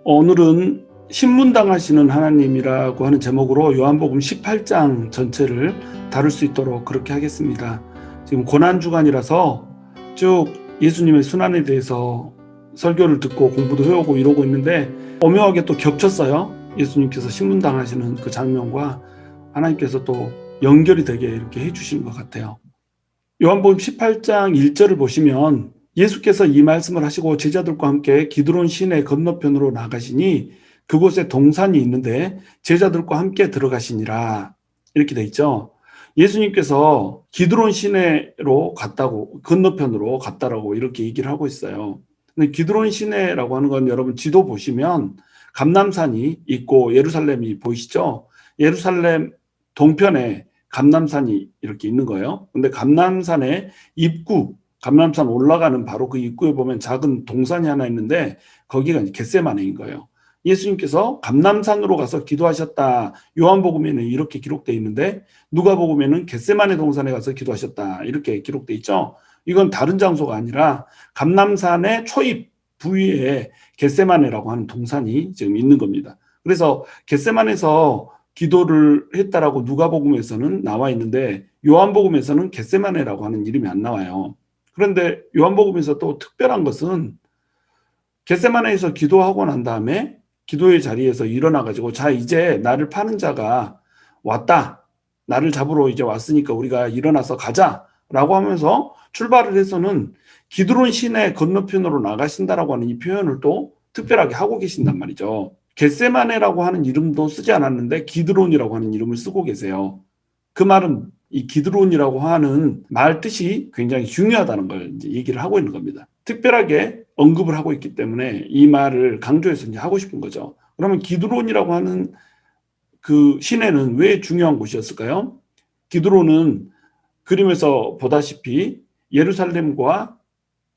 오늘은 신문당하시는 하나님이라고 하는 제목으로 요한복음 18장 전체를 다룰 수 있도록 그렇게 하겠습니다. 지금 고난주간이라서 쭉 예수님의 순환에 대해서 설교를 듣고 공부도 해오고 이러고 있는데 오묘하게 또 겹쳤어요. 예수님께서 신문당하시는 그 장면과 하나님께서 또 연결이 되게 이렇게 해주시는 것 같아요. 요한복음 18장 1절을 보시면 예수께서 이 말씀을 하시고 제자들과 함께 기드론 시내 건너편으로 나가시니 그곳에 동산이 있는데 제자들과 함께 들어가시니라, 이렇게 돼 있죠. 예수님께서 기드론 시내로 갔다고, 건너편으로 갔다라고 이렇게 얘기를 하고 있어요. 근데 기드론 시내라고 하는 건 여러분 지도 보시면 감람산이 있고 예루살렘이 보이시죠? 예루살렘 동편에 감람산이 이렇게 있는 거예요. 근데 감람산의 입구, 감람산 올라가는 바로 그 입구에 보면 작은 동산이 하나 있는데 거기가 겟세마네인 거예요. 예수님께서 감람산으로 가서 기도하셨다. 요한복음에는 이렇게 기록되어 있는데 누가복음에는 겟세마네 동산에 가서 기도하셨다. 이렇게 기록되어 있죠. 이건 다른 장소가 아니라 감람산의 초입 부위에 겟세마네라고 하는 동산이 지금 있는 겁니다. 그래서 겟세마네에서 기도를 했다라고 누가복음에서는 나와 있는데 요한복음에서는 겟세마네라고 하는 이름이 안 나와요. 그런데 요한복음에서 또 특별한 것은 겟세마네에서 기도하고 난 다음에 기도의 자리에서 일어나 가지고 자 이제 나를 파는 자가 왔다. 나를 잡으러 이제 왔으니까 우리가 일어나서 가자라고 하면서 출발을 해서는 기드론 시내 건너편으로 나가신다라고 하는 이 표현을 또 특별하게 하고 계신단 말이죠. 겟세마네라고 하는 이름도 쓰지 않았는데 기드론이라고 하는 이름을 쓰고 계세요. 그 말은 이 기드론이라고 하는 말 뜻이 굉장히 중요하다는 걸 이제 얘기를 하고 있는 겁니다. 특별하게 언급을 하고 있기 때문에 이 말을 강조해서 이제 하고 싶은 거죠. 그러면 기드론이라고 하는 그 시내는 왜 중요한 곳이었을까요? 기드론은 그림에서 보다시피 예루살렘과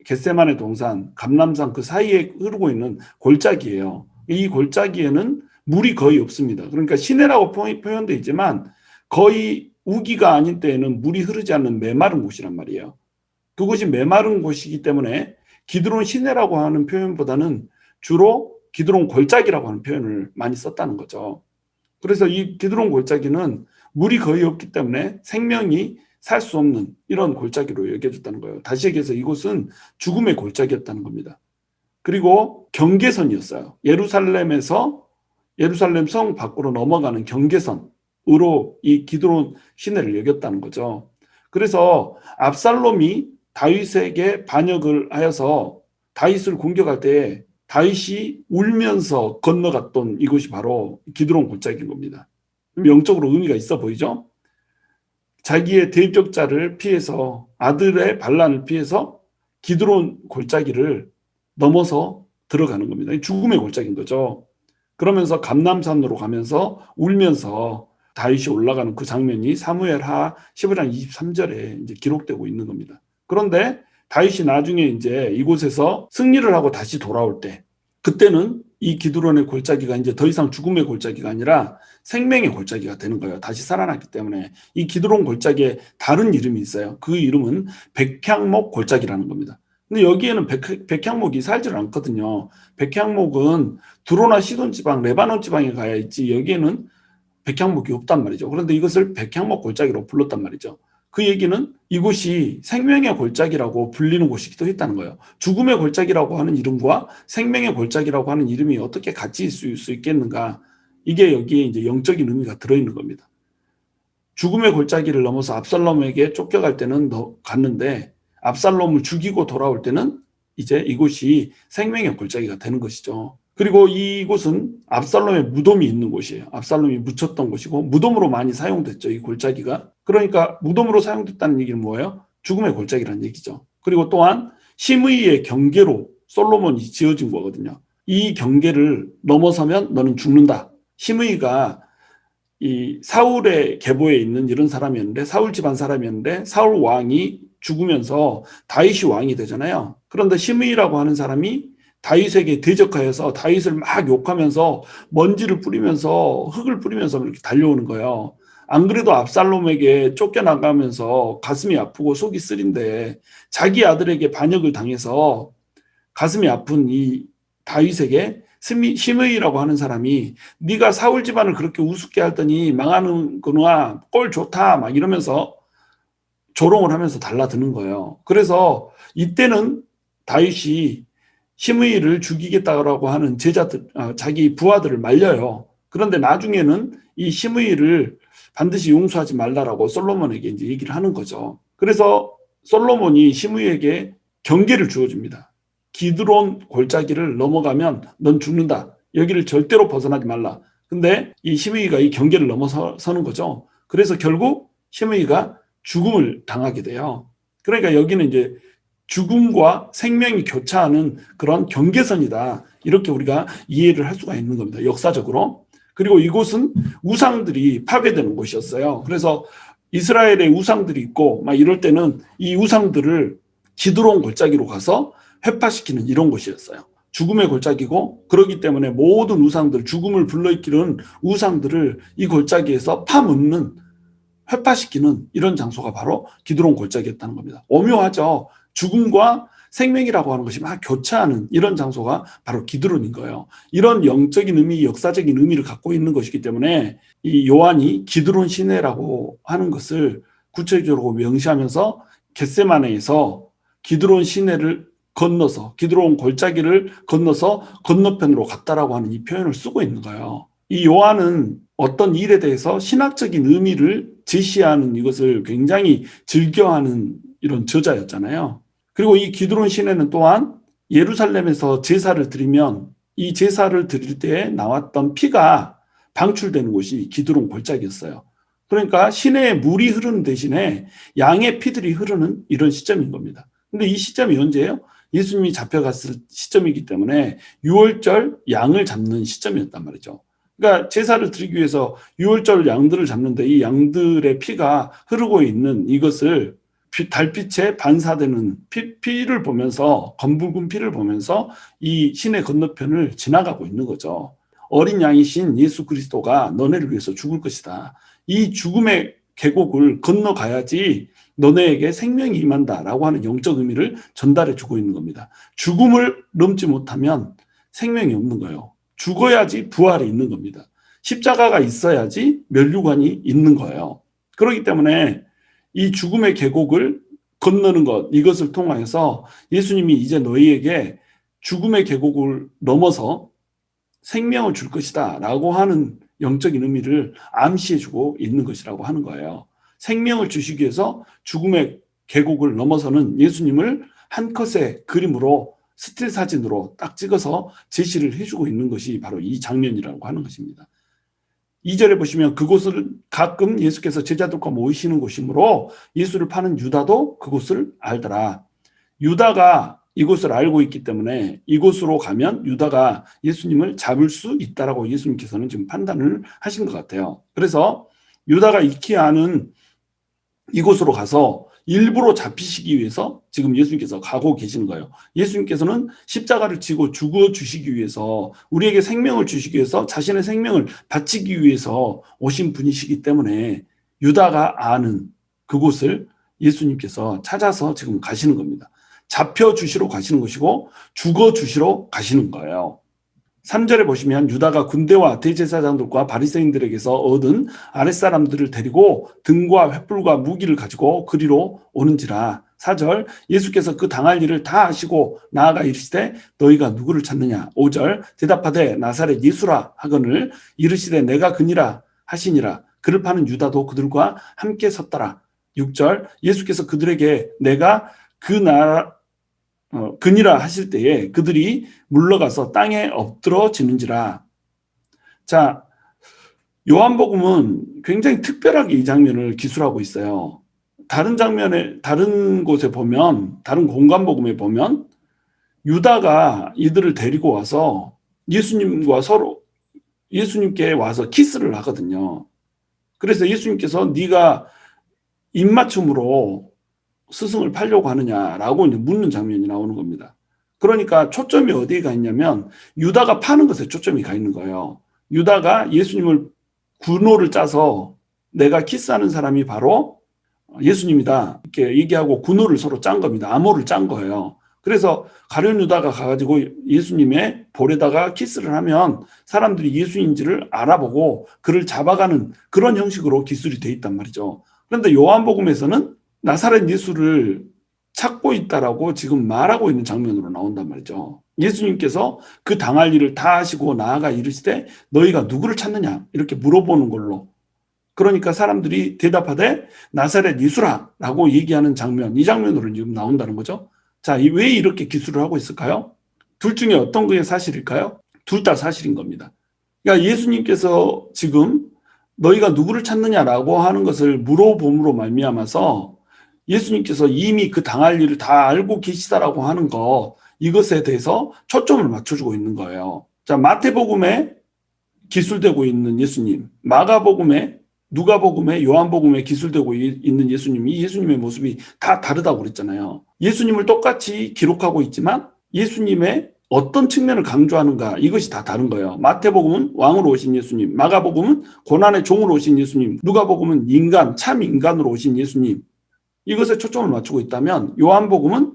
겟세마네 동산, 감람산 그 사이에 흐르고 있는 골짜기예요. 이 골짜기에는 물이 거의 없습니다. 그러니까 시내라고 표현되어 있지만 거의 우기가 아닌 때에는 물이 흐르지 않는 메마른 곳이란 말이에요. 그곳이 메마른 곳이기 때문에 기드론 시내라고 하는 표현보다는 주로 기드론 골짜기라고 하는 표현을 많이 썼다는 거죠. 그래서 이 기드론 골짜기는 물이 거의 없기 때문에 생명이 살 수 없는 이런 골짜기로 여겨졌다는 거예요. 다시 얘기해서 이곳은 죽음의 골짜기였다는 겁니다. 그리고 경계선이었어요. 예루살렘에서 예루살렘 성 밖으로 넘어가는 경계선으로 이 기드론 시내를 여겼다는 거죠. 그래서 압살롬이 다윗에게 반역을 하여서 다윗을 공격할 때 다윗이 울면서 건너갔던 이곳이 바로 기드론 골짜기인 겁니다. 영적으로 의미가 있어 보이죠? 자기의 대적자를 피해서, 아들의 반란을 피해서 기드론 골짜기를 넘어서 들어가는 겁니다. 죽음의 골짜기인 거죠. 그러면서 감람산으로 가면서 울면서 다윗이 올라가는 그 장면이 사무엘하 15장 23절에 이제 기록되고 있는 겁니다. 그런데 다윗이 나중에 이제 이곳에서 승리를 하고 다시 돌아올 때, 그때는 이 기드론의 골짜기가 이제 더 이상 죽음의 골짜기가 아니라 생명의 골짜기가 되는 거예요. 다시 살아났기 때문에. 이 기드론 골짜기에 다른 이름이 있어요. 그 이름은 백향목 골짜기라는 겁니다. 근데 여기에는 백향목이 살지를 않거든요. 백향목은 두로나 시돈 지방, 레바논 지방에 가야 있지 여기에는 백향목이 없단 말이죠. 그런데 이것을 백향목 골짜기로 불렀단 말이죠. 그 얘기는 이곳이 생명의 골짜기라고 불리는 곳이기도 했다는 거예요. 죽음의 골짜기라고 하는 이름과 생명의 골짜기라고 하는 이름이 어떻게 같이 있을 수 있겠는가? 이게 여기에 이제 영적인 의미가 들어있는 겁니다. 죽음의 골짜기를 넘어서 압살롬에게 쫓겨갈 때는 갔는데 압살롬을 죽이고 돌아올 때는 이제 이곳이 생명의 골짜기가 되는 것이죠. 그리고 이곳은 압살롬의 무덤이 있는 곳이에요. 압살롬이 묻혔던 곳이고 무덤으로 많이 사용됐죠. 이 골짜기가. 그러니까 무덤으로 사용됐다는 얘기는 뭐예요? 죽음의 골짜기라는 얘기죠. 그리고 또한 심의의 경계로 솔로몬이 지어진 거거든요. 이 경계를 넘어서면 너는 죽는다. 심의가 이 사울의 계보에 있는 이런 사람이었는데, 사울 집안 사람이었는데 사울 왕이 죽으면서 다윗이 왕이 되잖아요. 그런데 시므이라고 하는 사람이 다윗에게 대적하여서 다윗을 막 욕하면서 먼지를 뿌리면서 흙을 뿌리면서 이렇게 달려오는 거예요. 안 그래도 압살롬에게 쫓겨나가면서 가슴이 아프고 속이 쓰린데 자기 아들에게 반역을 당해서 가슴이 아픈 이 다윗에게 시므이라고 하는 사람이 네가 사울 집안을 그렇게 우습게 하더니 망하는구나, 꼴 좋다 막 이러면서 조롱을 하면서 달라드는 거예요. 그래서 이때는 다윗이 시므이를 죽이겠다고 하는 자기 부하들을 말려요. 그런데 나중에는 이 시므이를 반드시 용서하지 말라라고 솔로몬에게 이제 얘기를 하는 거죠. 그래서 솔로몬이 시므이에게 경계를 주어줍니다. 기드론 골짜기를 넘어가면 넌 죽는다. 여기를 절대로 벗어나지 말라. 근데 이 시므이가 이 경계를 넘어서는 거죠. 그래서 결국 시므이가 죽음을 당하게 돼요. 그러니까 여기는 이제 죽음과 생명이 교차하는 그런 경계선이다. 이렇게 우리가 이해를 할 수가 있는 겁니다. 역사적으로. 그리고 이곳은 우상들이 파괴되는 곳이었어요. 그래서 이스라엘의 우상들이 있고 막 이럴 때는 이 우상들을 기드론 골짜기로 가서 회파시키는 이런 곳이었어요. 죽음의 골짜기고, 그렇기 때문에 모든 우상들, 죽음을 불러일으키는 우상들을 이 골짜기에서 파묻는, 회파시키는 이런 장소가 바로 기드론 골짜기였다는 겁니다. 오묘하죠. 죽음과 생명이라고 하는 것이 막 교차하는 이런 장소가 바로 기드론인 거예요. 이런 영적인 의미, 역사적인 의미를 갖고 있는 것이기 때문에 이 요한이 기드론 시내라고 하는 것을 구체적으로 명시하면서 겟세마네에서 기드론 시내를 건너서, 기드론 골짜기를 건너서 건너편으로 갔다라고 하는 이 표현을 쓰고 있는 거예요. 이 요한은 어떤 일에 대해서 신학적인 의미를 제시하는 이것을 굉장히 즐겨하는 이런 저자였잖아요. 그리고 이 기드론 시내는 또한 예루살렘에서 제사를 드리면 이 제사를 드릴 때 나왔던 피가 방출되는 곳이 기드론 골짜기였어요. 그러니까 시내에 물이 흐르는 대신에 양의 피들이 흐르는 이런 시점인 겁니다. 근데 이 시점이 언제예요? 예수님이 잡혀갔을 시점이기 때문에 유월절 양을 잡는 시점이었단 말이죠. 그러니까 제사를 드리기 위해서 유월절 양들을 잡는데 이 양들의 피가 흐르고 있는 이것을 달빛에 반사되는 피를 보면서, 검붉은 피를 보면서 이 시내 건너편을 지나가고 있는 거죠. 어린 양이신 예수 그리스도가 너네를 위해서 죽을 것이다. 이 죽음의 계곡을 건너가야지 너네에게 생명이 임한다라고 하는 영적 의미를 전달해 주고 있는 겁니다. 죽음을 넘지 못하면 생명이 없는 거예요. 죽어야지 부활이 있는 겁니다. 십자가가 있어야지 면류관이 있는 거예요. 그렇기 때문에 이 죽음의 계곡을 건너는 것, 이것을 통해서 예수님이 이제 너희에게 죽음의 계곡을 넘어서 생명을 줄 것이다 라고 하는 영적인 의미를 암시해주고 있는 것이라고 하는 거예요. 생명을 주시기 위해서 죽음의 계곡을 넘어서는 예수님을 한 컷의 그림으로, 스틸 사진으로 딱 찍어서 제시를 해주고 있는 것이 바로 이 장면이라고 하는 것입니다. 2절에 보시면 그곳을 가끔 예수께서 제자들과 모이시는 곳이므로 예수를 파는 유다도 그곳을 알더라. 유다가 이곳을 알고 있기 때문에 이곳으로 가면 유다가 예수님을 잡을 수 있다라고 예수님께서는 지금 판단을 하신 것 같아요. 그래서 유다가 익히 아는 이곳으로 가서 일부러 잡히시기 위해서 지금 예수님께서 가고 계시는 거예요. 예수님께서는 십자가를 지고 죽어주시기 위해서, 우리에게 생명을 주시기 위해서, 자신의 생명을 바치기 위해서 오신 분이시기 때문에 유다가 아는 그곳을 예수님께서 찾아서 지금 가시는 겁니다. 잡혀주시러 가시는 것이고 죽어주시러 가시는 거예요. 3절에 보시면 유다가 군대와 대제사장들과 바리새인들에게서 얻은 아랫사람들을 데리고 등과 횃불과 무기를 가지고 그리로 오는지라. 4절 예수께서 그 당할 일을 다 아시고 나아가 이르시되 너희가 누구를 찾느냐. 5절 대답하되 나사렛 예수라 하거늘 이르시되 내가 그니라 하시니라. 그를 파는 유다도 그들과 함께 섰더라. 6절 예수께서 그들에게 내가 그니라 하실 때에 그들이 물러가서 땅에 엎드러지는지라. 자, 요한복음은 굉장히 특별하게 이 장면을 기술하고 있어요. 다른 곳에 보면, 다른 공간복음에 보면 유다가 이들을 데리고 와서 예수님께 와서 키스를 하거든요. 그래서 예수님께서 네가 입맞춤으로 스승을 팔려고 하느냐라고 이제 묻는 장면이 나오는 겁니다. 그러니까 초점이 어디에 가 있냐면 유다가 파는 것에 초점이 가 있는 거예요. 유다가 예수님을 군호를 짜서 내가 키스하는 사람이 바로 예수님이다 이렇게 얘기하고 군호를 서로 짠 겁니다. 암호를 짠 거예요. 그래서 가룟 유다가 가가지고 예수님의 볼에다가 키스를 하면 사람들이 예수인지를 알아보고 그를 잡아가는 그런 형식으로 기술이 돼 있단 말이죠. 그런데 요한복음에서는 나사렛 예수를 찾고 있다라고 지금 말하고 있는 장면으로 나온단 말이죠. 예수님께서 그 당할 일을 다 하시고 나아가 이르시되 너희가 누구를 찾느냐 이렇게 물어보는 걸로, 그러니까 사람들이 대답하되 나사렛 예수라라고 얘기하는 장면, 이 장면으로 지금 나온다는 거죠. 자, 왜 이렇게 기술을 하고 있을까요? 둘 중에 어떤 게 사실일까요? 둘 다 사실인 겁니다. 그러니까 예수님께서 지금 너희가 누구를 찾느냐라고 하는 것을 물어봄으로 말미암아서 예수님께서 이미 그 당할 일을 다 알고 계시다라고 하는 것, 이것에 대해서 초점을 맞춰주고 있는 거예요. 자, 마태복음에 기술되고 있는 예수님, 마가복음에, 누가복음에, 요한복음에 기술되고 있는 예수님, 이 예수님의 모습이 다 다르다고 그랬잖아요. 예수님을 똑같이 기록하고 있지만 예수님의 어떤 측면을 강조하는가, 이것이 다 다른 거예요. 마태복음은 왕으로 오신 예수님, 마가복음은 고난의 종으로 오신 예수님, 누가복음은 인간, 참 인간으로 오신 예수님, 이것에 초점을 맞추고 있다면 요한복음은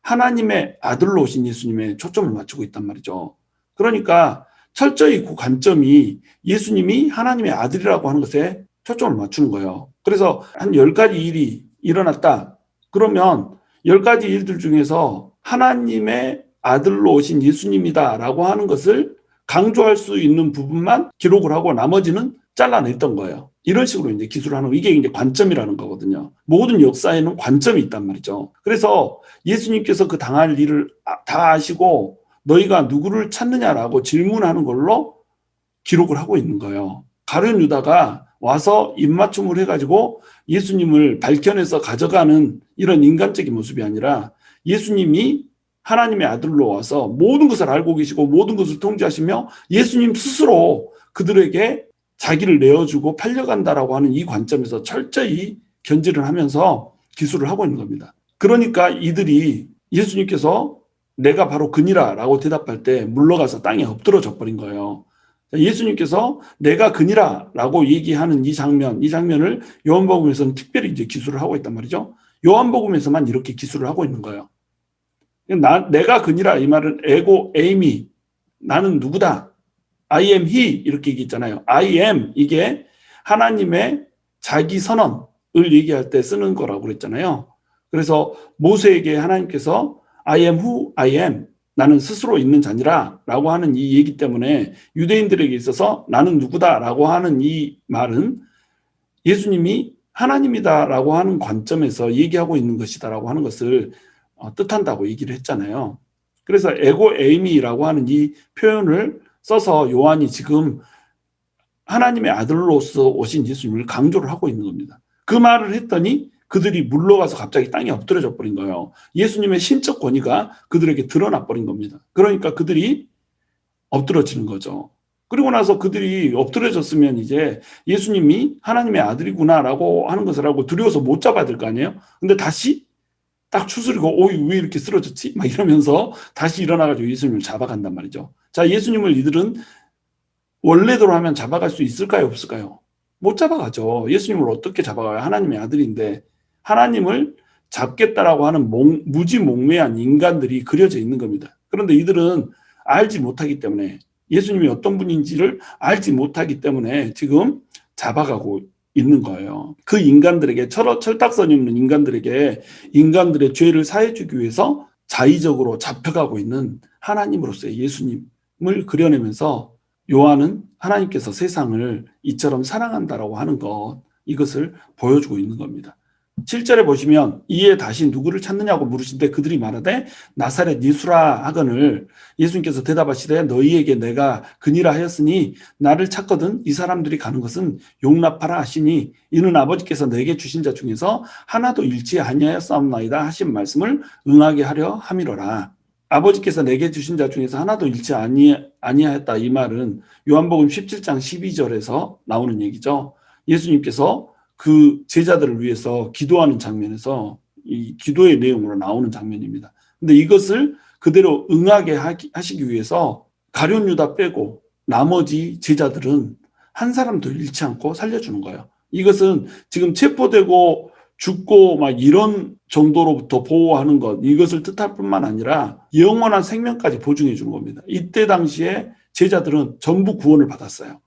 하나님의 아들로 오신 예수님에 초점을 맞추고 있단 말이죠. 그러니까 철저히 그 관점이 예수님이 하나님의 아들이라고 하는 것에 초점을 맞추는 거예요. 그래서 한 10가지 일이 일어났다. 그러면 10가지 일들 중에서 하나님의 아들로 오신 예수님이다라고 하는 것을 강조할 수 있는 부분만 기록을 하고 나머지는 잘라냈던 거예요. 이런 식으로 이제 기술을 하는, 이게 이제 관점이라는 거거든요. 모든 역사에는 관점이 있단 말이죠. 그래서 예수님께서 그 당할 일을 다 아시고 너희가 누구를 찾느냐라고 질문하는 걸로 기록을 하고 있는 거예요. 가룟 유다가 와서 입맞춤을 해가지고 예수님을 밝혀내서 가져가는 이런 인간적인 모습이 아니라 예수님이 하나님의 아들로 와서 모든 것을 알고 계시고 모든 것을 통제하시며 예수님 스스로 그들에게 자기를 내어주고 팔려간다라고 하는 이 관점에서 철저히 견지를 하면서 기술을 하고 있는 겁니다. 그러니까 이들이 예수님께서 내가 바로 그니라라고 대답할 때 물러가서 땅에 엎드러져 버린 거예요. 예수님께서 내가 그니라라고 얘기하는 이 장면을 요한복음에서는 특별히 이제 기술을 하고 있단 말이죠. 요한복음에서만 이렇게 기술을 하고 있는 거예요. 내가 그니라, 이 말은 에고 에이미, 나는 누구다, I am he 이렇게 얘기했잖아요. I am, 이게 하나님의 자기 선언을 얘기할 때 쓰는 거라고 그랬잖아요. 그래서 모세에게 하나님께서 I am who I am, 나는 스스로 있는 자니라 라고 하는 이 얘기 때문에 유대인들에게 있어서 나는 누구다 라고 하는 이 말은 예수님이 하나님이다 라고 하는 관점에서 얘기하고 있는 것이다 라고 하는 것을 뜻한다고 얘기를 했잖아요. 그래서 에고 에이미라고 하는 이 표현을 써서 요한이 지금 하나님의 아들로서 오신 예수님을 강조를 하고 있는 겁니다. 그 말을 했더니 그들이 물러가서 갑자기 땅에 엎드려져 버린 거예요. 예수님의 신적 권위가 그들에게 드러나 버린 겁니다. 그러니까 그들이 엎드러지는 거죠. 그리고 나서 그들이 엎드려졌으면 이제 예수님이 하나님의 아들이구나라고 하는 것을 알고 두려워서 못 잡아야 될 거 아니에요. 근데 다시 딱 추스리고 왜 이렇게 쓰러졌지? 막 이러면서 다시 일어나가지고 예수님을 잡아간단 말이죠. 자, 예수님을 이들은 원래대로 하면 잡아갈 수 있을까요? 없을까요? 못 잡아가죠. 예수님을 어떻게 잡아가요? 하나님의 아들인데. 하나님을 잡겠다라고 하는 무지몽매한 인간들이 그려져 있는 겁니다. 그런데 이들은 알지 못하기 때문에, 예수님이 어떤 분인지를 알지 못하기 때문에 지금 잡아가고 있는 거예요. 그 인간들에게, 철딱선이 없는 인간들에게 인간들의 죄를 사해주기 위해서 자의적으로 잡혀가고 있는 하나님으로서의 예수님을 그려내면서 요한은 하나님께서 세상을 이처럼 사랑한다라고 하는 것, 이것을 보여주고 있는 겁니다. 7절에 보시면 이에 다시 누구를 찾느냐고 물으신데 그들이 말하되 나사렛 예수라 하거늘 예수님께서 대답하시되 너희에게 내가 그니라 하였으니 나를 찾거든 이 사람들이 가는 것은 용납하라 하시니 이는 아버지께서 내게 주신 자 중에서 하나도 잃지 아니하였사옵나이다 하신 말씀을 응하게 하려 함이로라. 아버지께서 내게 주신 자 중에서 하나도 잃지 아니하였다, 이 말은 요한복음 17장 12절에서 나오는 얘기죠. 예수님께서 그 제자들을 위해서 기도하는 장면에서 이 기도의 내용으로 나오는 장면입니다. 근데 이것을 그대로 응하게 하시기 위해서 가룟 유다 빼고 나머지 제자들은 한 사람도 잃지 않고 살려주는 거예요. 이것은 지금 체포되고 죽고 막 이런 정도로부터 보호하는 것, 이것을 뜻할 뿐만 아니라 영원한 생명까지 보증해 주는 겁니다. 이때 당시에 제자들은 전부 구원을 받았어요.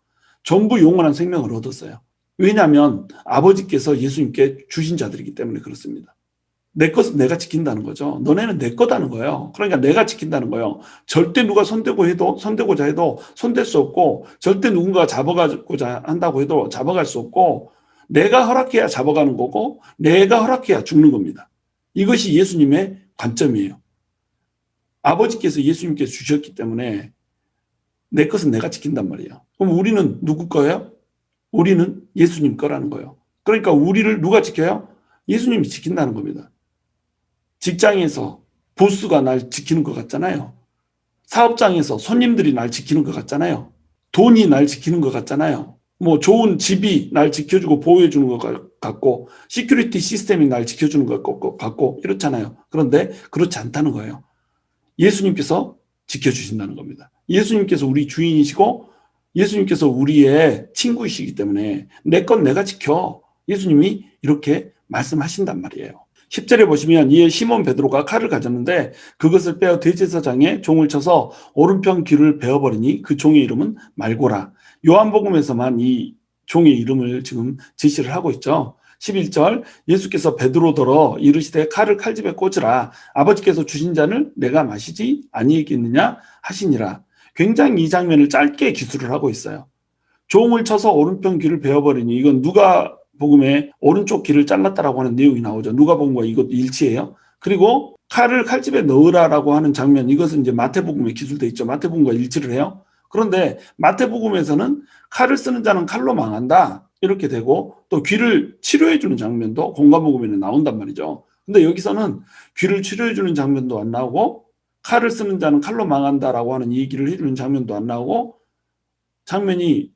전부 영원한 생명을 얻었어요. 왜냐하면 아버지께서 예수님께 주신 자들이기 때문에 그렇습니다. 내 것은 내가 지킨다는 거죠. 너네는 내 거다는 거예요. 그러니까 내가 지킨다는 거예요. 절대 누가 손대고자 해도 손댈 수 없고, 절대 누군가 잡아가고자 한다고 해도 잡아갈 수 없고, 내가 허락해야 잡아가는 거고, 내가 허락해야 죽는 겁니다. 이것이 예수님의 관점이에요. 아버지께서 예수님께 주셨기 때문에 내 것은 내가 지킨단 말이에요. 그럼 우리는 누구 거예요? 우리는 예수님 거라는 거예요. 그러니까 우리를 누가 지켜요? 예수님이 지킨다는 겁니다. 직장에서 보스가 날 지키는 것 같잖아요. 사업장에서 손님들이 날 지키는 것 같잖아요. 돈이 날 지키는 것 같잖아요. 뭐 좋은 집이 날 지켜주고 보호해주는 것 같고, 시큐리티 시스템이 날 지켜주는 것 같고 이렇잖아요. 그런데 그렇지 않다는 거예요. 예수님께서 지켜주신다는 겁니다. 예수님께서 우리 주인이시고 예수님께서 우리의 친구이시기 때문에 내 건 내가 지켜. 예수님이 이렇게 말씀하신단 말이에요. 10절에 보시면 이에 시몬 베드로가 칼을 가졌는데 그것을 빼어 대제사장의 종을 쳐서 오른편 귀를 베어버리니 그 종의 이름은 말고라. 요한복음에서만 이 종의 이름을 지금 제시를 하고 있죠. 11절 예수께서 베드로더러 이르시되 칼을 칼집에 꽂으라. 아버지께서 주신 잔을 내가 마시지 아니하겠느냐 하시니라. 굉장히 이 장면을 짧게 기술을 하고 있어요. 종을 쳐서 오른편 귀를 베어버리니, 이건 누가복음에 오른쪽 귀를 잘랐다라고 하는 내용이 나오죠. 누가복음과 이것도 일치해요. 그리고 칼을 칼집에 넣으라라고 하는 장면, 이것은 이제 마태복음에 기술돼 있죠. 마태복음과 일치를 해요. 그런데 마태복음에서는 칼을 쓰는 자는 칼로 망한다 이렇게 되고, 또 귀를 치료해 주는 장면도 공관복음에는 나온단 말이죠. 근데 여기서는 귀를 치료해 주는 장면도 안 나오고, 칼을 쓰는 자는 칼로 망한다라고 하는 얘기를 해주는 장면도 안 나오고, 장면이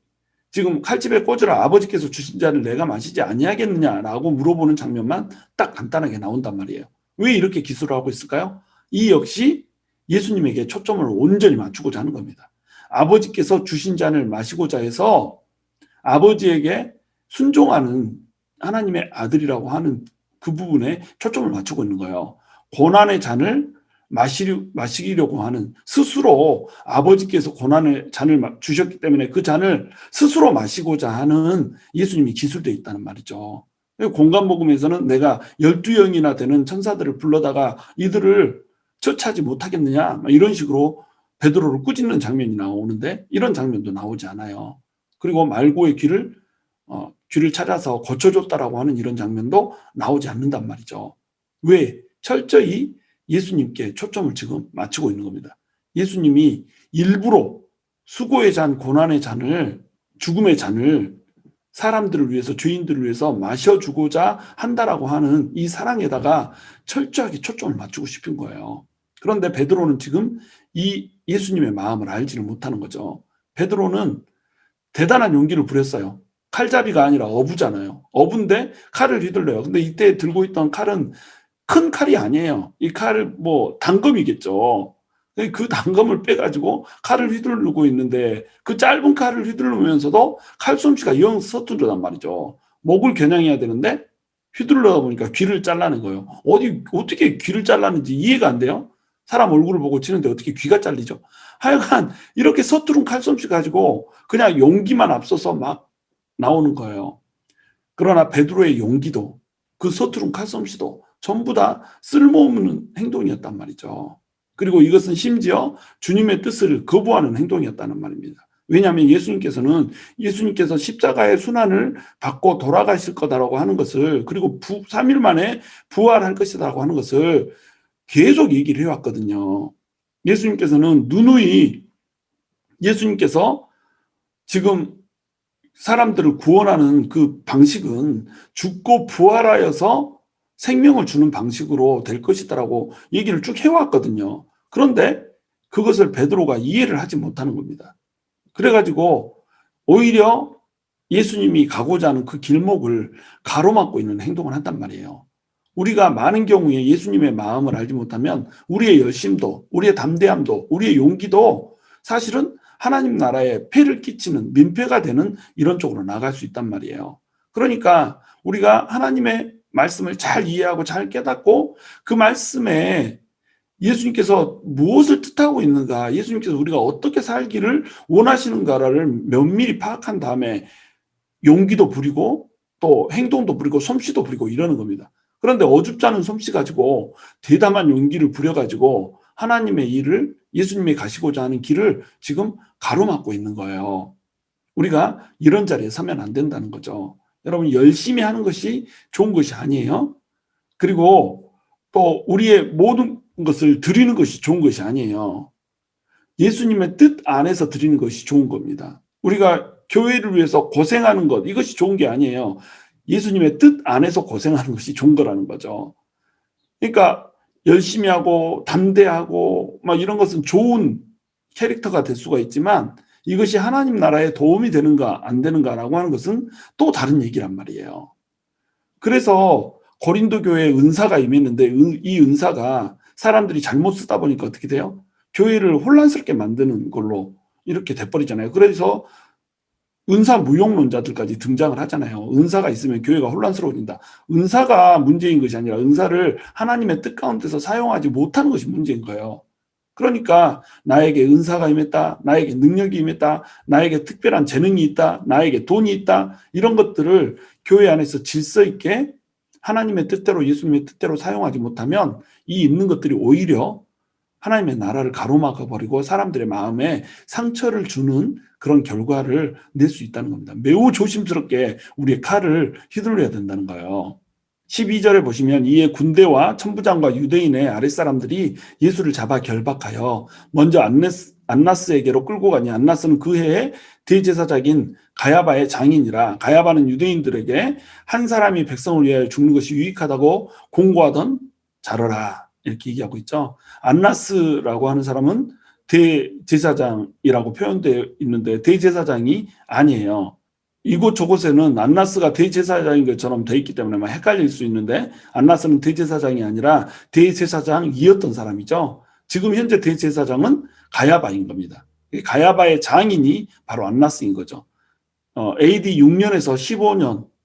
지금 칼집에 꽂으라 아버지께서 주신 잔을 내가 마시지 아니하겠느냐라고 물어보는 장면만 딱 간단하게 나온단 말이에요. 왜 이렇게 기술을 하고 있을까요? 이 역시 예수님에게 초점을 온전히 맞추고자 하는 겁니다. 아버지께서 주신 잔을 마시고자 해서 아버지에게 순종하는 하나님의 아들이라고 하는 그 부분에 초점을 맞추고 있는 거예요. 고난의 잔을 마시려고 하는, 스스로 아버지께서 고난의 잔을 주셨기 때문에 그 잔을 스스로 마시고자 하는 예수님이 기술되어 있다는 말이죠. 공관복음에서는 내가 12영이나 되는 천사들을 불러다가 이들을 처치하지 못하겠느냐 이런 식으로 베드로를 꾸짖는 장면이 나오는데, 이런 장면도 나오지 않아요. 그리고 말고의 귀를 찾아서 고쳐줬다라고 하는 이런 장면도 나오지 않는단 말이죠. 왜? 철저히 예수님께 초점을 지금 맞추고 있는 겁니다. 예수님이 일부러 수고의 잔, 고난의 잔을, 죽음의 잔을 사람들을 위해서, 죄인들을 위해서 마셔주고자 한다라고 하는 이 사랑에다가 철저하게 초점을 맞추고 싶은 거예요. 그런데 베드로는 지금 이 예수님의 마음을 알지를 못하는 거죠. 베드로는 대단한 용기를 부렸어요. 칼잡이가 아니라 어부잖아요. 어부인데 칼을 휘둘러요. 근데 이때 들고 있던 칼은 큰 칼이 아니에요. 이 칼을 단검이겠죠. 그 단검을 빼가지고 칼을 휘두르고 있는데, 그 짧은 칼을 휘두르면서도 칼솜씨가 영 서투르단 말이죠. 목을 겨냥해야 되는데 휘두르다 보니까 귀를 잘라낸 거예요. 어떻게 귀를 잘랐는지 이해가 안 돼요. 사람 얼굴을 보고 치는데 어떻게 귀가 잘리죠? 하여간 이렇게 서투른 칼솜씨 가지고 그냥 용기만 앞서서 막 나오는 거예요. 그러나 베드로의 용기도, 그 서투른 칼솜씨도 전부 다 쓸모없는 행동이었단 말이죠. 그리고 이것은 심지어 주님의 뜻을 거부하는 행동이었다는 말입니다. 왜냐하면 예수님께서 십자가의 순환을 받고 돌아가실 거다라고 하는 것을, 그리고 3일 만에 부활할 것이라고 하는 것을 계속 얘기를 해왔거든요. 예수님께서는 누누이, 예수님께서 지금 사람들을 구원하는 그 방식은 죽고 부활하여서 생명을 주는 방식으로 될 것이다라고 얘기를 쭉 해왔거든요. 그런데 그것을 베드로가 이해를 하지 못하는 겁니다. 그래가지고 오히려 예수님이 가고자 하는 그 길목을 가로막고 있는 행동을 한단 말이에요. 우리가 많은 경우에 예수님의 마음을 알지 못하면 우리의 열심도, 우리의 담대함도, 우리의 용기도 사실은 하나님 나라에 폐를 끼치는, 민폐가 되는 이런 쪽으로 나갈 수 있단 말이에요. 그러니까 우리가 하나님의 말씀을 잘 이해하고 잘 깨닫고 그 말씀에 예수님께서 무엇을 뜻하고 있는가, 예수님께서 우리가 어떻게 살기를 원하시는가를 면밀히 파악한 다음에 용기도 부리고 또 행동도 부리고 솜씨도 부리고 이러는 겁니다. 그런데 어줍지 않은 솜씨 가지고 대담한 용기를 부려가지고 하나님의 일을, 예수님이 가시고자 하는 길을 지금 가로막고 있는 거예요. 우리가 이런 자리에 서면 안 된다는 거죠. 여러분, 열심히 하는 것이 좋은 것이 아니에요. 그리고 또 우리의 모든 것을 드리는 것이 좋은 것이 아니에요. 예수님의 뜻 안에서 드리는 것이 좋은 겁니다. 우리가 교회를 위해서 고생하는 것, 이것이 좋은 게 아니에요. 예수님의 뜻 안에서 고생하는 것이 좋은 거라는 거죠. 그러니까 열심히 하고 담대하고 막 이런 것은 좋은 캐릭터가 될 수가 있지만 이것이 하나님 나라에 도움이 되는가 안 되는가라고 하는 것은 또 다른 얘기란 말이에요. 그래서 고린도 교회에 은사가 임했는데 이 은사가 사람들이 잘못 쓰다 보니까 어떻게 돼요? 교회를 혼란스럽게 만드는 걸로 이렇게 돼버리잖아요. 그래서 은사 무용론자들까지 등장을 하잖아요. 은사가 있으면 교회가 혼란스러워진다. 은사가 문제인 것이 아니라 은사를 하나님의 뜻 가운데서 사용하지 못하는 것이 문제인 거예요. 그러니까 나에게 은사가 임했다, 나에게 능력이 임했다, 나에게 특별한 재능이 있다, 나에게 돈이 있다, 이런 것들을 교회 안에서 질서 있게 하나님의 뜻대로, 예수님의 뜻대로 사용하지 못하면 이 있는 것들이 오히려 하나님의 나라를 가로막아 버리고 사람들의 마음에 상처를 주는 그런 결과를 낼 수 있다는 겁니다. 매우 조심스럽게 우리의 칼을 휘둘러야 된다는 거예요. 12절에 보시면 이에 군대와 천부장과 유대인의 아랫사람들이 예수를 잡아 결박하여 먼저 안나스에게로 끌고 가니, 안나스는 그 해에 대제사장인 가야바의 장인이라, 가야바는 유대인들에게 한 사람이 백성을 위하여 죽는 것이 유익하다고 공고하던 자러라, 이렇게 얘기하고 있죠. 안나스라고 하는 사람은 대제사장이라고 표현되어 있는데 대제사장이 아니에요. 이곳 저곳에는 안나스가 대제사장인 것처럼 돼 있기 때문에 막 헷갈릴 수 있는데, 안나스는 대제사장이 아니라 대제사장이었던 사람이죠. 지금 현재 대제사장은 가야바인 겁니다. 가야바의 장인이 바로 안나스인 거죠. AD 6년에서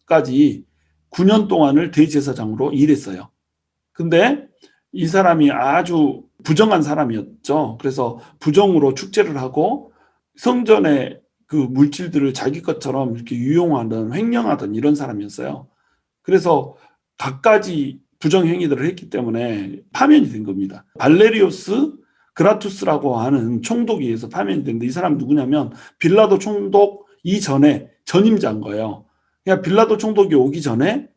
15년까지 9년 동안을 대제사장으로 일했어요. 근데 이 사람이 아주 부정한 사람이었죠. 그래서 부정으로 축제를 하고 성전에 그 물질들을 자기 것처럼 이렇게 유용하던, 횡령하던 이런 사람이었어요. 그래서 갖가지 부정행위들을 했기 때문에 파면이 된 겁니다. 발레리오스 그라투스라고 하는 총독에 의해서 파면이 됐는데, 이 사람 누구냐면 빌라도 총독 이전에 전임자인 거예요. 그러니까 빌라도 총독이 오기 전에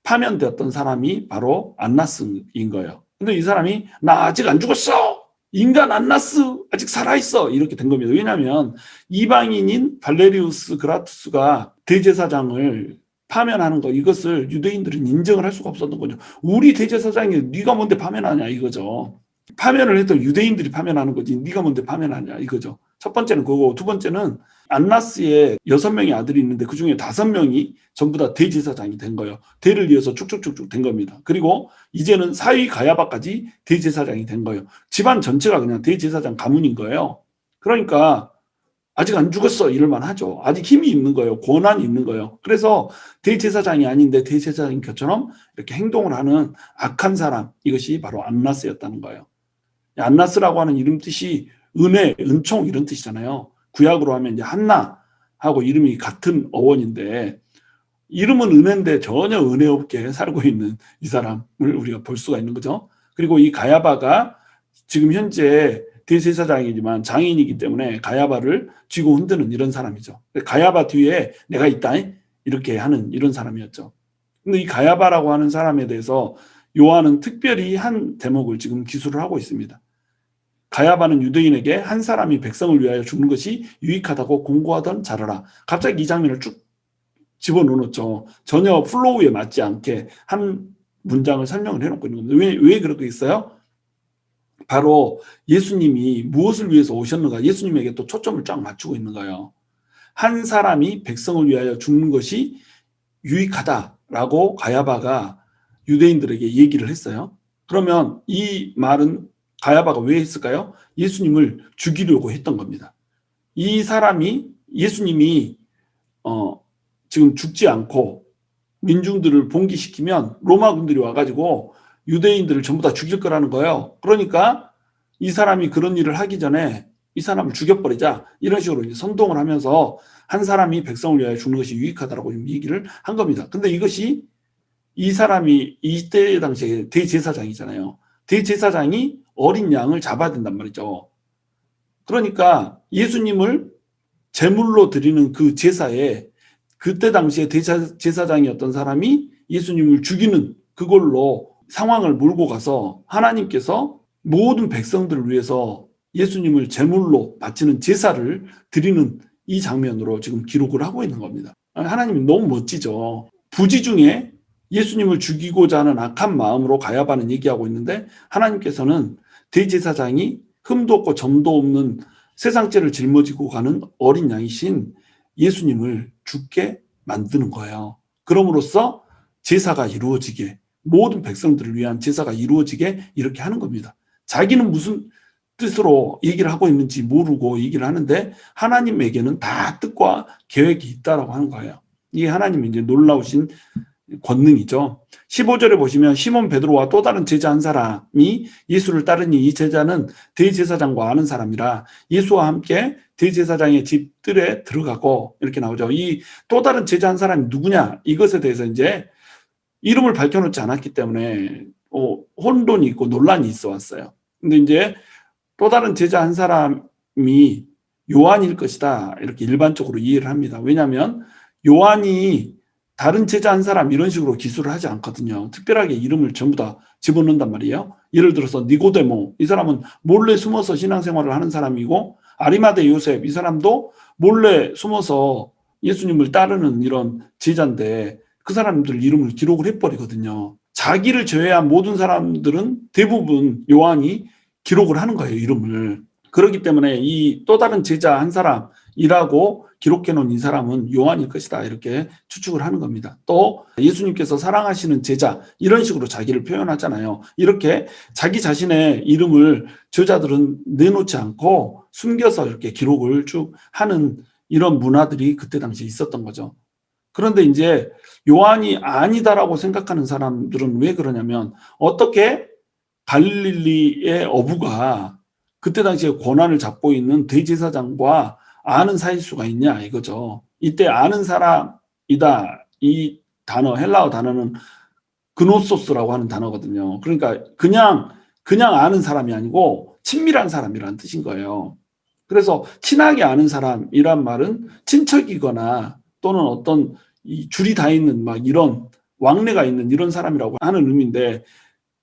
파면되었던 사람이 바로 안나스인 거예요. 근데 이 사람이 나 아직 안 죽었어, 인간 안나스 아직 살아있어, 이렇게 된 겁니다. 왜냐하면 이방인인 발레리우스 그라투스가 대제사장을 파면하는 거, 이것을 유대인들은 인정을 할 수가 없었던 거죠. 우리 대제사장이 네가 뭔데 파면하냐 이거죠. 파면을 했던 유대인들이 파면하는 거지 네가 뭔데 파면하냐 이거죠. 첫 번째는 그거고, 두 번째는 안나스의 6명의 아들이 있는데 그중에 5명이 전부 다 대제사장이 된 거예요. 대를 이어서 쭉쭉쭉쭉 된 겁니다. 그리고 이제는 사위 가야바까지 대제사장이 된 거예요. 집안 전체가 그냥 대제사장 가문인 거예요. 그러니까 아직 안 죽었어 이럴만 하죠. 아직 힘이 있는 거예요. 권한이 있는 거예요. 그래서 대제사장이 아닌데 대제사장인 것처럼 이렇게 행동을 하는 악한 사람, 이것이 바로 안나스였다는 거예요. 안나스라고 하는 이름 뜻이 은혜, 은총 이런 뜻이잖아요. 구약으로 하면 이제 한나하고 이름이 같은 어원인데, 이름은 은혜인데 전혀 은혜 없게 살고 있는 이 사람을 우리가 볼 수가 있는 거죠. 그리고 이 가야바가 지금 현재 대제사장이지만 장인이기 때문에 가야바를 쥐고 흔드는 이런 사람이죠. 가야바 뒤에 내가 있다 이렇게 하는 이런 사람이었죠. 근데 이 가야바라고 하는 사람에 대해서 요한은 특별히 한 대목을 지금 기술을 하고 있습니다. 가야바는 유대인에게 한 사람이 백성을 위하여 죽는 것이 유익하다고 공고하던 자라라. 갑자기 이 장면을 쭉 집어넣었죠. 전혀 플로우에 맞지 않게 한 문장을 설명을 해놓고 있는 겁니다. 왜 그렇게 있어요? 바로 예수님이 무엇을 위해서 오셨는가, 예수님에게 또 초점을 쫙 맞추고 있는 거예요. 한 사람이 백성을 위하여 죽는 것이 유익하다라고 가야바가 유대인들에게 얘기를 했어요. 그러면 이 말은 가야바가 왜 했을까요? 예수님을 죽이려고 했던 겁니다. 이 사람이, 예수님이 지금 죽지 않고 민중들을 봉기시키면 로마군들이 와가지고 유대인들을 전부 다 죽일 거라는 거예요. 그러니까 이 사람이 그런 일을 하기 전에 이 사람을 죽여버리자, 이런 식으로 이제 선동을 하면서 한 사람이 백성을 위하여 죽는 것이 유익하다라고 얘기를 한 겁니다. 근데 이것이 이 사람이 이때 당시에 대제사장이잖아요. 대제사장이 어린 양을 잡아야 된단 말이죠. 그러니까 예수님을 제물로 드리는 그 제사에 그때 당시에 대제사장이었던 사람이 예수님을 죽이는 그걸로 상황을 몰고 가서 하나님께서 모든 백성들을 위해서 예수님을 제물로 바치는 제사를 드리는 이 장면으로 지금 기록을 하고 있는 겁니다. 하나님이 너무 멋지죠. 부지 중에 예수님을 죽이고자 하는 악한 마음으로 가야바는 얘기하고 있는데, 하나님께서는 대제사장이 흠도 없고 점도 없는 세상죄를 짊어지고 가는 어린 양이신 예수님을 죽게 만드는 거예요. 그럼으로써 제사가 이루어지게, 모든 백성들을 위한 제사가 이루어지게 이렇게 하는 겁니다. 자기는 무슨 뜻으로 얘기를 하고 있는지 모르고 얘기를 하는데 하나님에게는 다 뜻과 계획이 있다라고 하는 거예요. 이게 하나님의 이제 놀라우신 권능이죠. 15절에 보시면 시몬 베드로와 또 다른 제자 한 사람이 예수를 따르니 이 제자는 대제사장과 아는 사람이라 예수와 함께 대제사장의 집들에 들어가고, 이렇게 나오죠. 이 또 다른 제자 한 사람이 누구냐, 이것에 대해서 이제 이름을 밝혀놓지 않았기 때문에 혼돈이 있고 논란이 있어 왔어요. 근데 이제 또 다른 제자 한 사람이 요한일 것이다, 이렇게 일반적으로 이해를 합니다. 왜냐하면 요한이 다른 제자 한 사람 이런 식으로 기술을 하지 않거든요. 특별하게 이름을 전부 다 집어넣는단 말이에요. 예를 들어서 니고데모, 이 사람은 몰래 숨어서 신앙생활을 하는 사람이고, 아리마대 요셉, 이 사람도 몰래 숨어서 예수님을 따르는 이런 제자인데 그 사람들 이름을 기록을 해버리거든요. 자기를 제외한 모든 사람들은 대부분 요한이 기록을 하는 거예요, 이름을. 그렇기 때문에 이 또 다른 제자 한 사람이라고 기록해 놓은 이 사람은 요한일 것이다, 이렇게 추측을 하는 겁니다. 또 예수님께서 사랑하시는 제자, 이런 식으로 자기를 표현하잖아요. 이렇게 자기 자신의 이름을 저자들은 내놓지 않고 숨겨서 이렇게 기록을 쭉 하는 이런 문화들이 그때 당시에 있었던 거죠. 그런데 이제 요한이 아니다라고 생각하는 사람들은 왜 그러냐면, 어떻게 갈릴리의 어부가 그때 당시에 권한을 잡고 있는 대제사장과 아는 사이일 수가 있냐, 이거죠. 이때 아는 사람이다, 이 단어, 헬라어 단어는 그노소스라고 하는 단어거든요. 그러니까 그냥 아는 사람이 아니고 친밀한 사람이라는 뜻인 거예요. 그래서 친하게 아는 사람이란 말은 친척이거나 또는 어떤 이 줄이 다 있는 막 이런 왕래가 있는 이런 사람이라고 하는 의미인데,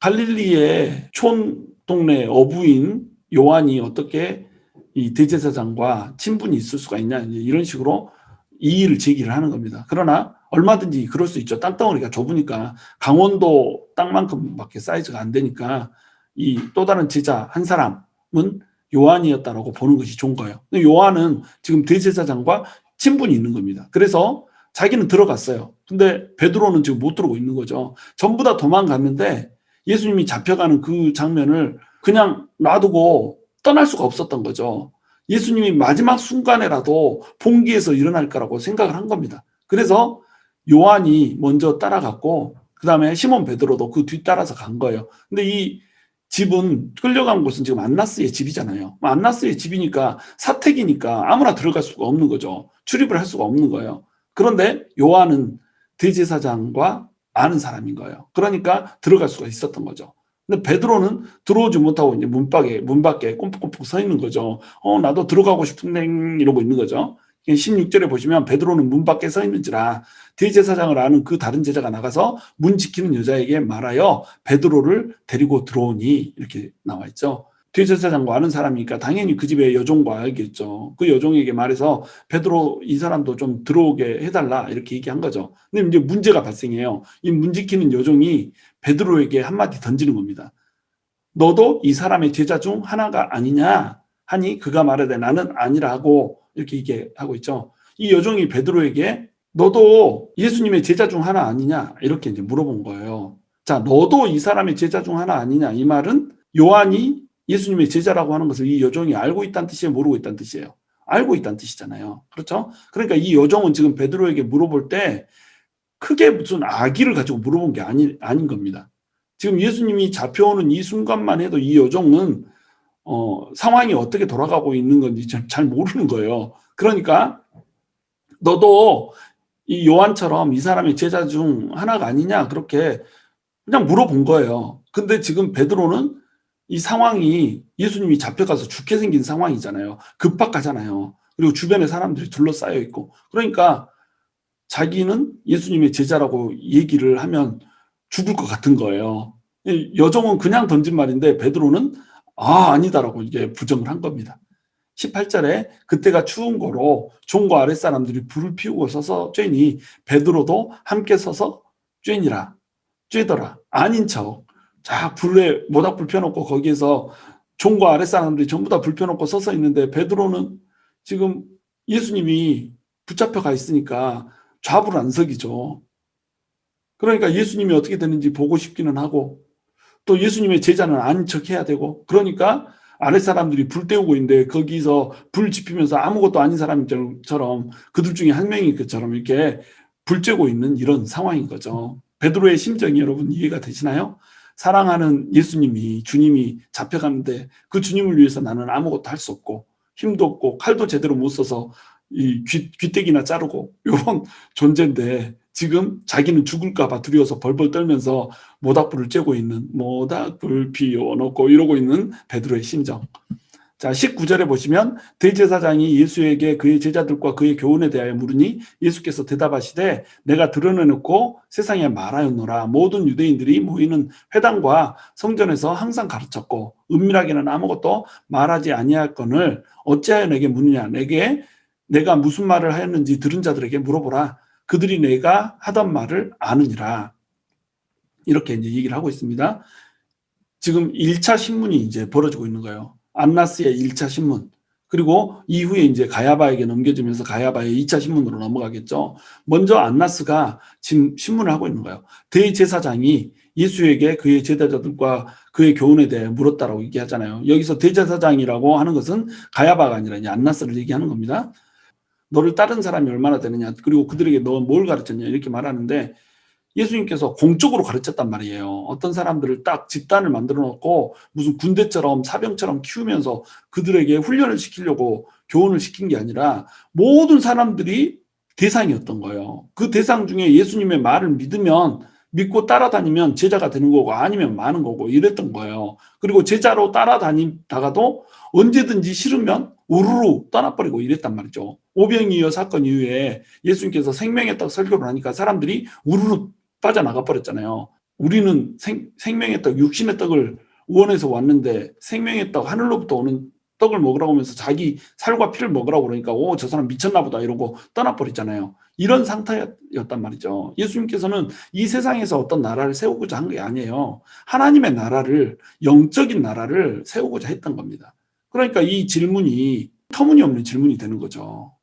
갈릴리의 촌 동네 어부인 요한이 어떻게 이 대제사장과 친분이 있을 수가 있냐, 이런 식으로 이의를 제기를 하는 겁니다. 그러나 얼마든지 그럴 수 있죠. 땅덩어리가 좁으니까, 강원도 땅만큼밖에 사이즈가 안 되니까 이 또 다른 제자 한 사람은 요한이었다라고 보는 것이 좋은 거예요. 근데 요한은 지금 대제사장과 친분이 있는 겁니다. 그래서 자기는 들어갔어요. 근데 베드로는 지금 못 들어오고 있는 거죠. 전부 다 도망갔는데 예수님이 잡혀가는 그 장면을 그냥 놔두고 떠날 수가 없었던 거죠. 예수님이 마지막 순간에라도 봉기에서 일어날 거라고 생각을 한 겁니다. 그래서 요한이 먼저 따라갔고, 그 다음에 시몬 베드로도 그 뒤따라서 간 거예요. 근데 이 집은, 끌려간 곳은 지금 안나스의 집이잖아요. 안나스의 집이니까, 사택이니까 아무나 들어갈 수가 없는 거죠. 출입을 할 수가 없는 거예요. 그런데 요한은 대제사장과 아는 사람인 거예요. 그러니까 들어갈 수가 있었던 거죠. 근데 베드로는 들어오지 못하고 이제 문 밖에 꼼뻑꼼뻑 서 있는 거죠. 나도 들어가고 싶은데 이러고 있는 거죠. 16절에 보시면 베드로는 문 밖에 서 있는지라 대제사장을 아는 그 다른 제자가 나가서 문 지키는 여자에게 말하여 베드로를 데리고 들어오니, 이렇게 나와 있죠. 대제사장과 아는 사람이니까 당연히 그 집의 여종과 알겠죠. 그 여종에게 말해서 베드로 이 사람도 좀 들어오게 해달라, 이렇게 얘기한 거죠. 근데 이제 문제가 발생해요. 이 문 지키는 여종이 베드로에게 한마디 던지는 겁니다. 너도 이 사람의 제자 중 하나가 아니냐 하니 그가 말하되 나는 아니라고, 이렇게 얘기하고 있죠. 이 여종이 베드로에게 너도 예수님의 제자 중 하나 아니냐, 이렇게 이제 물어본 거예요. 자, 너도 이 사람의 제자 중 하나 아니냐, 이 말은 요한이 예수님의 제자라고 하는 것을 이 여종이 알고 있다는 뜻이에요, 모르고 있다는 뜻이에요? 알고 있다는 뜻이잖아요. 그렇죠? 그러니까 이 여종은 지금 베드로에게 물어볼 때 크게 무슨 악의를 가지고 물어본 게 아닌 겁니다. 지금 예수님이 잡혀오는 이 순간만 해도 이 여종은 상황이 어떻게 돌아가고 있는 건지 잘 모르는 거예요. 그러니까 너도 이 요한처럼 이 사람의 제자 중 하나가 아니냐 그렇게 그냥 물어본 거예요. 근데 지금 베드로는 이 상황이 예수님이 잡혀가서 죽게 생긴 상황이잖아요. 급박하잖아요. 그리고 주변에 사람들이 둘러싸여 있고. 그러니까 자기는 예수님의 제자라고 얘기를 하면 죽을 것 같은 거예요. 여종은 그냥 던진 말인데 베드로는 아니다라고 이게 부정을 한 겁니다. 18절에 그때가 추운 거로 종과 아랫사람들이 불을 피우고 서서 쬐니 베드로도 함께 서서 쬐더라. 아닌 척. 자, 불에 모닥불 펴놓고 거기에서 종과 아랫사람들이 전부 다 불 펴놓고 서서 있는데 베드로는 지금 예수님이 붙잡혀 가 있으니까 좌불안석이죠. 그러니까 예수님이 어떻게 되는지 보고 싶기는 하고 또 예수님의 제자는 아닌 척 해야 되고 그러니까 아랫사람들이 불 때우고 있는데 거기서 불 지피면서 아무것도 아닌 사람처럼 그들 중에 한 명인 것처럼 이렇게 불 쬐고 있는 이런 상황인 거죠. 베드로의 심정이 여러분 이해가 되시나요? 사랑하는 예수님이 주님이 잡혀가는데 그 주님을 위해서 나는 아무것도 할 수 없고 힘도 없고 칼도 제대로 못 써서 이 귀때기나 자르고 이런 존재인데 지금 자기는 죽을까 봐 두려워서 벌벌 떨면서 모닥불을 쬐고 있는 모닥불 피워놓고 이러고 있는 베드로의 심정. 자, 19절에 보시면 대제사장이 예수에게 그의 제자들과 그의 교훈에 대하여 물으니 예수께서 대답하시되 내가 드러내놓고 세상에 말하였노라. 모든 유대인들이 모이는 회당과 성전에서 항상 가르쳤고 은밀하게는 아무것도 말하지 아니할거늘 어찌하여 내게 묻느냐. 내가 무슨 말을 하였는지 들은 자들에게 물어보라. 그들이 내가 하던 말을 아느니라. 이렇게 이제 얘기를 하고 있습니다. 지금 1차 신문이 이제 벌어지고 있는 거예요. 안나스의 1차 신문. 그리고 이후에 이제 가야바에게 넘겨지면서 가야바의 2차 신문으로 넘어가겠죠. 먼저 안나스가 지금 신문을 하고 있는 거예요. 대제사장이 예수에게 그의 제자들과 그의 교훈에 대해 물었다라고 얘기하잖아요. 여기서 대제사장이라고 하는 것은 가야바가 아니라 이제 안나스를 얘기하는 겁니다. 너를 따른 사람이 얼마나 되느냐, 그리고 그들에게 너 뭘 가르쳤냐 이렇게 말하는데 예수님께서 공적으로 가르쳤단 말이에요. 어떤 사람들을 딱 집단을 만들어 놓고 무슨 군대처럼 사병처럼 키우면서 그들에게 훈련을 시키려고 교훈을 시킨 게 아니라 모든 사람들이 대상이었던 거예요. 그 대상 중에 예수님의 말을 믿고 따라다니면 제자가 되는 거고 아니면 마는 거고 이랬던 거예요. 그리고 제자로 따라다니다가도 언제든지 싫으면 우르르 떠나버리고 이랬단 말이죠. 오병이어 사건 이후에 예수님께서 생명의 떡 설교를 하니까 사람들이 우르르 빠져나가 버렸잖아요. 우리는 생명의 떡, 육신의 떡을 우원해서 왔는데 생명의 떡, 하늘로부터 오는 떡을 먹으라고 하면서 자기 살과 피를 먹으라고 그러니까 저 사람 미쳤나 보다 이러고 떠나버리잖아요. 이런 상태였단 말이죠. 예수님께서는 이 세상에서 어떤 나라를 세우고자 한 게 아니에요. 하나님의 나라를, 영적인 나라를 세우고자 했던 겁니다. 그러니까 이 질문이 터무니없는 질문이 되는 거죠.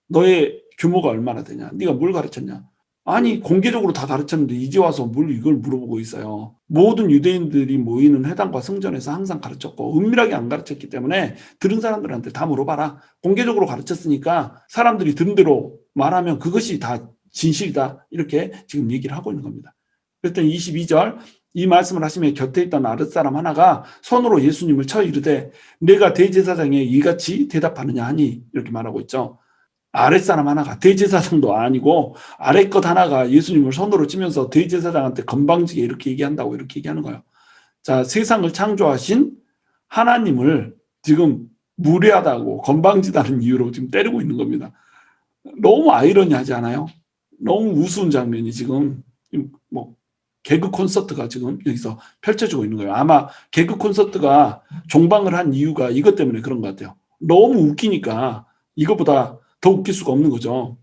너의 규모가 얼마나 되냐? 네가 뭘 가르쳤냐? 아니 공개적으로 다 가르쳤는데 이제 와서 뭘 이걸 물어보고 있어요. 모든 유대인들이 모이는 회당과 성전에서 항상 가르쳤고 은밀하게 안 가르쳤기 때문에 들은 사람들한테 다 물어봐라. 공개적으로 가르쳤으니까 사람들이 들은 대로 말하면 그것이 다 진실이다. 이렇게 지금 얘기를 하고 있는 겁니다. 그랬더니 22절 이 말씀을 하시며 곁에 있던 아랫사람 하나가 손으로 예수님을 쳐 이르되 내가 대제사장에 이같이 대답하느냐 하니 이렇게 말하고 있죠. 아랫사람 하나가 대제사장도 아니고 아래 것 하나가 예수님을 손으로 치면서 대제사장한테 건방지게 이렇게 얘기한다고 이렇게 얘기하는 거예요. 자, 세상을 창조하신 하나님을 지금 무례하다고 건방지다는 이유로 지금 때리고 있는 겁니다. 너무 아이러니하지 않아요? 너무 우스운 장면이 지금 뭐 개그 콘서트가 지금 여기서 펼쳐지고 있는 거예요. 아마 개그 콘서트가 종방을 한 이유가 이것 때문에 그런 것 같아요. 너무 웃기니까 이것보다 더 웃길 수가 없는 거죠.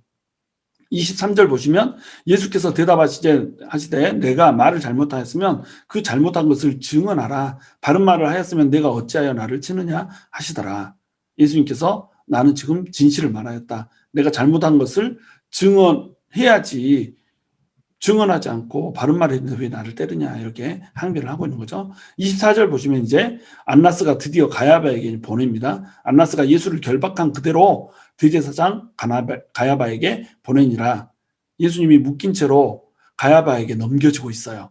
23절 보시면 예수께서 대답하시되 내가 말을 잘못하였으면 그 잘못한 것을 증언하라. 바른 말을 하였으면 내가 어찌하여 나를 치느냐 하시더라. 예수님께서 나는 지금 진실을 말하였다. 내가 잘못한 것을 증언해야지 증언하지 않고 바른 말을 했는데 왜 나를 때리냐 이렇게 항변을 하고 있는 거죠. 24절 보시면 이제 안나스가 드디어 가야바에게 보냅니다. 안나스가 예수를 결박한 그대로 대제사장 가야바에게 보내니라. 예수님이 묶인 채로 가야바에게 넘겨지고 있어요.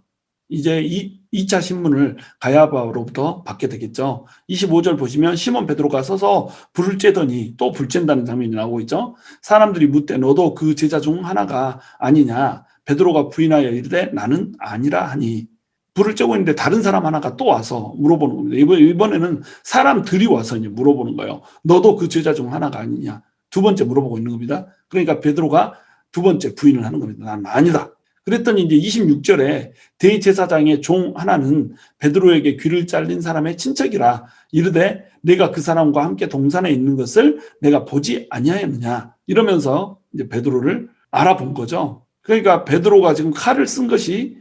이제 2차 신문을 가야바로부터 받게 되겠죠. 25절 보시면 시몬 베드로가 서서 불을 쬐더니, 또 불 쬐다는 장면이 나오고 있죠. 사람들이 묻되 너도 그 제자 중 하나가 아니냐. 베드로가 부인하여 이르되 나는 아니라 하니. 불을 쬐고 있는데 다른 사람 하나가 또 와서 물어보는 겁니다. 이번에는 사람들이 와서 이제 물어보는 거예요. 너도 그 제자 중 하나가 아니냐. 두 번째 물어보고 있는 겁니다. 그러니까 베드로가 두 번째 부인을 하는 겁니다. 나는 아니다. 그랬더니 이제 26절에 대제사장의 종 하나는 베드로에게 귀를 잘린 사람의 친척이라 이르되 내가 그 사람과 함께 동산에 있는 것을 내가 보지 아니하였느냐. 이러면서 이제 베드로를 알아본 거죠. 그러니까 베드로가 지금 칼을 쓴 것이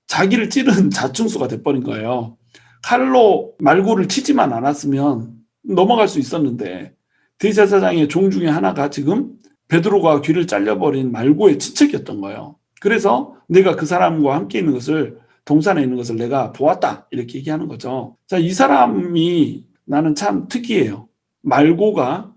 자기를 찌른 자충수가 돼버린 거예요. 칼로 말고를 치지만 않았으면 넘어갈 수 있었는데 대제사장의 종 중에 하나가 지금 베드로가 귀를 잘려버린 말고의 친척이었던 거예요. 그래서 내가 그 사람과 함께 있는 것을, 동산에 있는 것을 내가 보았다 이렇게 얘기하는 거죠. 자, 이 사람이 나는 참 특이해요. 말고가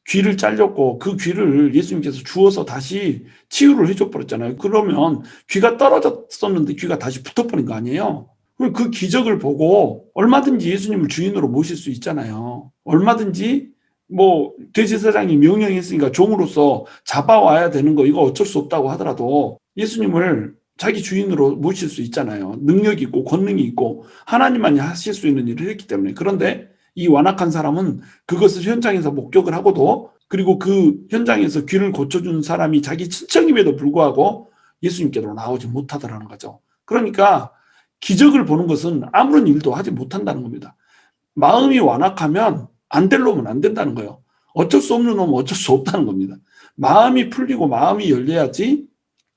귀를 잘렸고 그 귀를 예수님께서 주워서 다시 치유를 해줘 버렸잖아요. 그러면 귀가 떨어졌었는데 귀가 다시 붙어버린 거 아니에요? 그 기적을 보고 얼마든지 예수님을 주인으로 모실 수 있잖아요. 얼마든지 뭐 대제사장이 명령했으니까 종으로서 잡아와야 되는 거 이거 어쩔 수 없다고 하더라도 예수님을 자기 주인으로 모실 수 있잖아요. 능력이 있고 권능이 있고 하나님만이 하실 수 있는 일을 했기 때문에. 그런데 이 완악한 사람은 그것을 현장에서 목격을 하고도, 그리고 그 현장에서 귀를 고쳐준 사람이 자기 친척임에도 불구하고 예수님께로 나오지 못하더라는 거죠. 그러니까 기적을 보는 것은 아무런 일도 하지 못한다는 겁니다. 마음이 완악하면 안 될 놈은 안 된다는 거예요. 어쩔 수 없는 놈은 어쩔 수 없다는 겁니다. 마음이 풀리고 마음이 열려야지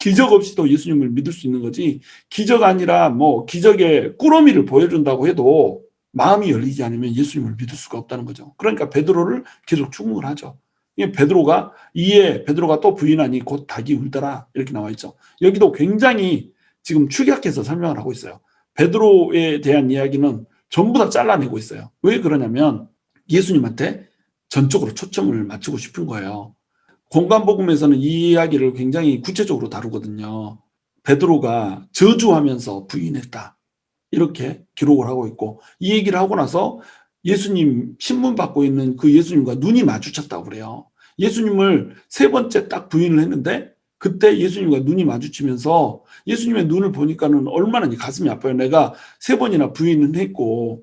기적 없이도 예수님을 믿을 수 있는 거지, 기적 아니라 뭐 기적의 꾸러미를 보여준다고 해도 마음이 열리지 않으면 예수님을 믿을 수가 없다는 거죠. 그러니까 베드로를 계속 추궁을 하죠. 베드로가 또 부인하니 곧 닭이 울더라 이렇게 나와 있죠. 여기도 굉장히 지금 축약해서 설명을 하고 있어요. 베드로에 대한 이야기는 전부 다 잘라내고 있어요. 왜 그러냐면 예수님한테 전적으로 초점을 맞추고 싶은 거예요. 공간복음에서는 이 이야기를 굉장히 구체적으로 다루거든요. 베드로가 저주하면서 부인했다 이렇게 기록을 하고 있고, 이 얘기를 하고 나서 예수님 신문 받고 있는 그 예수님과 눈이 마주쳤다고 그래요. 예수님을 세 번째 딱 부인을 했는데 그때 예수님과 눈이 마주치면서 예수님의 눈을 보니까는 얼마나 가슴이 아파요. 내가 세 번이나 부인을 했고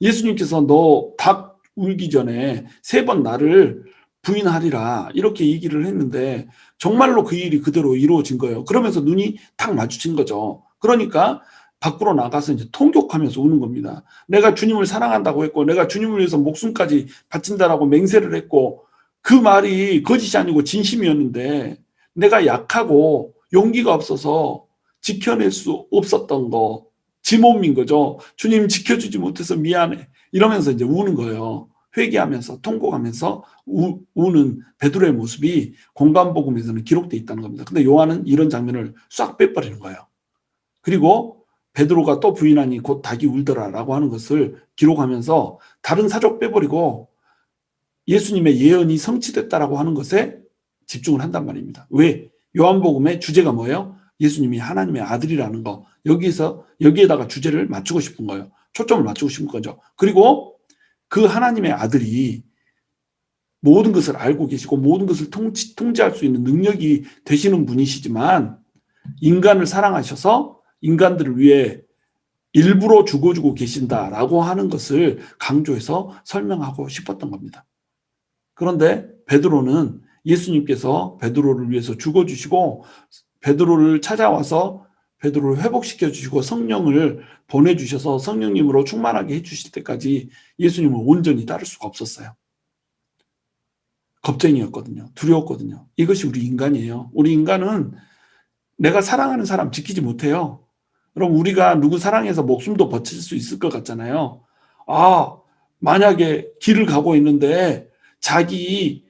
예수님께서 너 닭 울기 전에 세 번 나를 부인하리라 이렇게 얘기를 했는데 정말로 그 일이 그대로 이루어진 거예요. 그러면서 눈이 딱 마주친 거죠. 그러니까 밖으로 나가서 이제 통곡하면서 우는 겁니다. 내가 주님을 사랑한다고 했고 내가 주님을 위해서 목숨까지 바친다라고 맹세를 했고 그 말이 거짓이 아니고 진심이었는데 내가 약하고 용기가 없어서 지켜낼 수 없었던 거, 지 몸인 거죠. 주님 지켜주지 못해서 미안해 이러면서 이제 우는 거예요. 회개하면서 통곡하면서 우는 베드로의 모습이 공간복음에서는 기록되어 있다는 겁니다. 근데 요한은 이런 장면을 싹 빼버리는 거예요. 그리고 베드로가 또 부인하니 곧 닭이 울더라라고 하는 것을 기록하면서 다른 사족 빼버리고 예수님의 예언이 성취됐다라고 하는 것에 집중을 한단 말입니다. 왜? 요한복음의 주제가 뭐예요? 예수님이 하나님의 아들이라는 거. 여기에다가 주제를 맞추고 싶은 거예요. 초점을 맞추고 싶은 거죠. 그리고 그 하나님의 아들이 모든 것을 알고 계시고 모든 것을 통제할 수 있는 능력이 되시는 분이시지만 인간을 사랑하셔서 인간들을 위해 일부러 죽어주고 계신다라고 하는 것을 강조해서 설명하고 싶었던 겁니다. 그런데 베드로는 예수님께서 베드로를 위해서 죽어주시고 베드로를 찾아와서 베드로를 회복시켜 주시고 성령을 보내주셔서 성령님으로 충만하게 해주실 때까지 예수님을 온전히 따를 수가 없었어요. 겁쟁이였거든요. 두려웠거든요. 이것이 우리 인간이에요. 우리 인간은 내가 사랑하는 사람 지키지 못해요. 그럼 우리가 누구 사랑해서 목숨도 버틸 수 있을 것 같잖아요. 만약에 길을 가고 있는데 자기